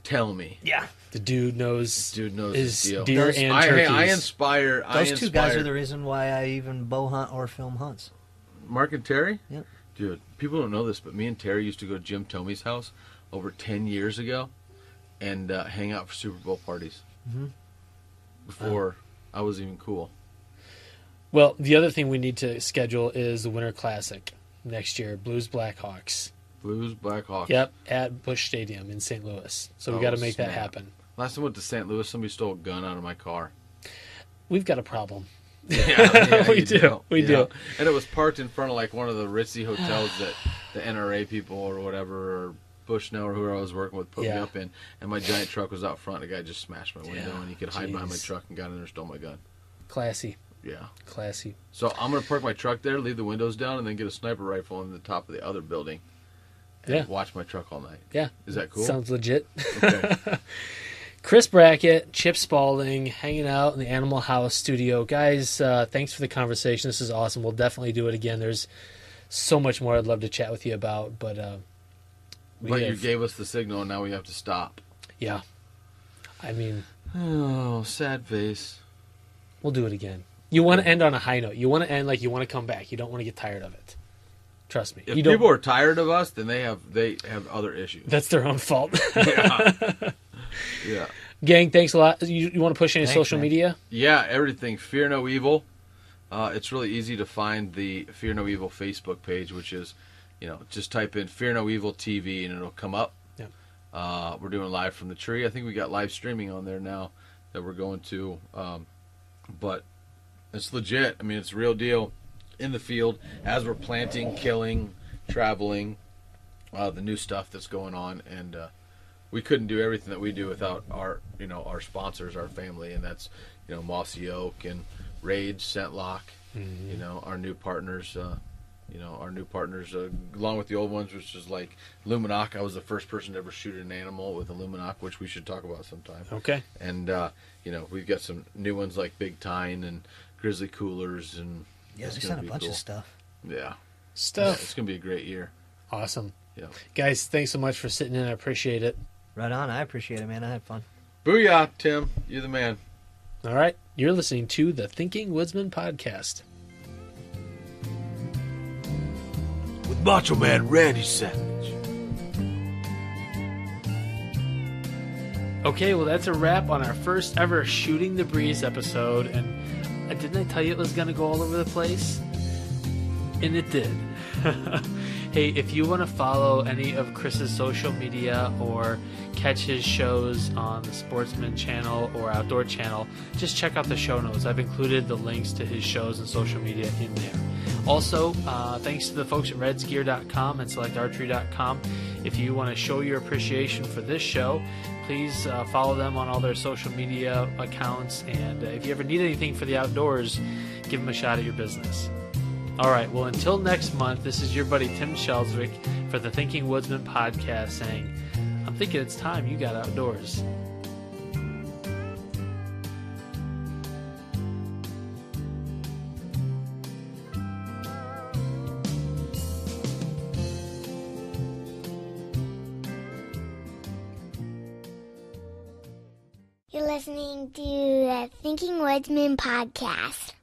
tell me. Yeah. The dude knows his deal. Deer and turkeys. I inspire. Those two guys are the reason why I even bow hunt or film hunts. Mark and Terry? Yep. Dude, people don't know this, but me and Terry used to go to Jim Tomey's house over 10 years ago and hang out for Super Bowl parties. Mm-hmm. Before I was even cool. Well, the other thing we need to schedule is the Winter Classic next year, Blues Blackhawks. Yep, at Busch Stadium in St. Louis. So we got to make that happen. Last time I went to St. Louis, somebody stole a gun out of my car. We've got a problem. Yeah, we do. We do. And it was parked in front of like one of the ritzy hotels that the NRA people or whatever, or Bushnell or whoever I was working with put me up in. And my giant truck was out front. The guy just smashed my window and he could hide behind my truck and got in there and stole my gun. Classy. Yeah. Classy. So I'm going to park my truck there, leave the windows down, and then get a sniper rifle on the top of the other building. And watch my truck all night. Yeah. Is that cool? Sounds legit. Okay. Chris Brackett, Chip Spaulding, hanging out in the Animal House studio. Guys, thanks for the conversation. This is awesome. We'll definitely do it again. There's so much more I'd love to chat with you about, but you gave us the signal, and now we have to stop. Yeah. I mean... Oh, sad face. We'll do it again. You want to end on a high note. You want to end like you want to come back. You don't want to get tired of it. Trust me. If people are tired of us, then they have other issues. That's their own fault. Yeah. Gang, thanks a lot. You want to push any social media? Yeah, everything. Fear No Evil. It's really easy to find the Fear No Evil Facebook page, which is, just type in Fear No Evil TV and it'll come up. Yeah. We're doing live from the tree. I think we got live streaming on there now that we're going to. But it's legit. I mean, it's a real deal in the field as we're planting, killing, traveling, the new stuff that's going on. And we couldn't do everything that we do without our sponsors, our family. And that's, Mossy Oak and Rage, Scentlock, our new partners, along with the old ones, which is like Luminoc. I was the first person to ever shoot an animal with a Luminoc, which we should talk about sometime. Okay. And, we've got some new ones like Big Tine and Grizzly Coolers. And yeah, they sent a bunch of stuff. Yeah. It's going to be a great year. Awesome. Yeah. Guys, thanks so much for sitting in. I appreciate it. Right on. I appreciate it, man. I had fun. Booyah, Tim. You're the man. All right. You're listening to the Thinking Woodsman Podcast. With Macho Man Randy Savage. Okay, well, that's a wrap on our first ever Shooting the Breeze episode. And didn't I tell you it was going to go all over the place? And it did. Hey, if you want to follow any of Chris's social media or catch his shows on the Sportsman Channel or Outdoor Channel, just check out the show notes. I've included the links to his shows and social media in there. Also, thanks to the folks at redsgear.com and selectarchery.com. If you want to show your appreciation for this show, please follow them on all their social media accounts. And if you ever need anything for the outdoors, give them a shot at your business. All right, well, until next month, this is your buddy Tim Shelswick for the Thinking Woodsman Podcast saying, I'm thinking it's time you got outdoors. You're listening to the Thinking Woodsman Podcast.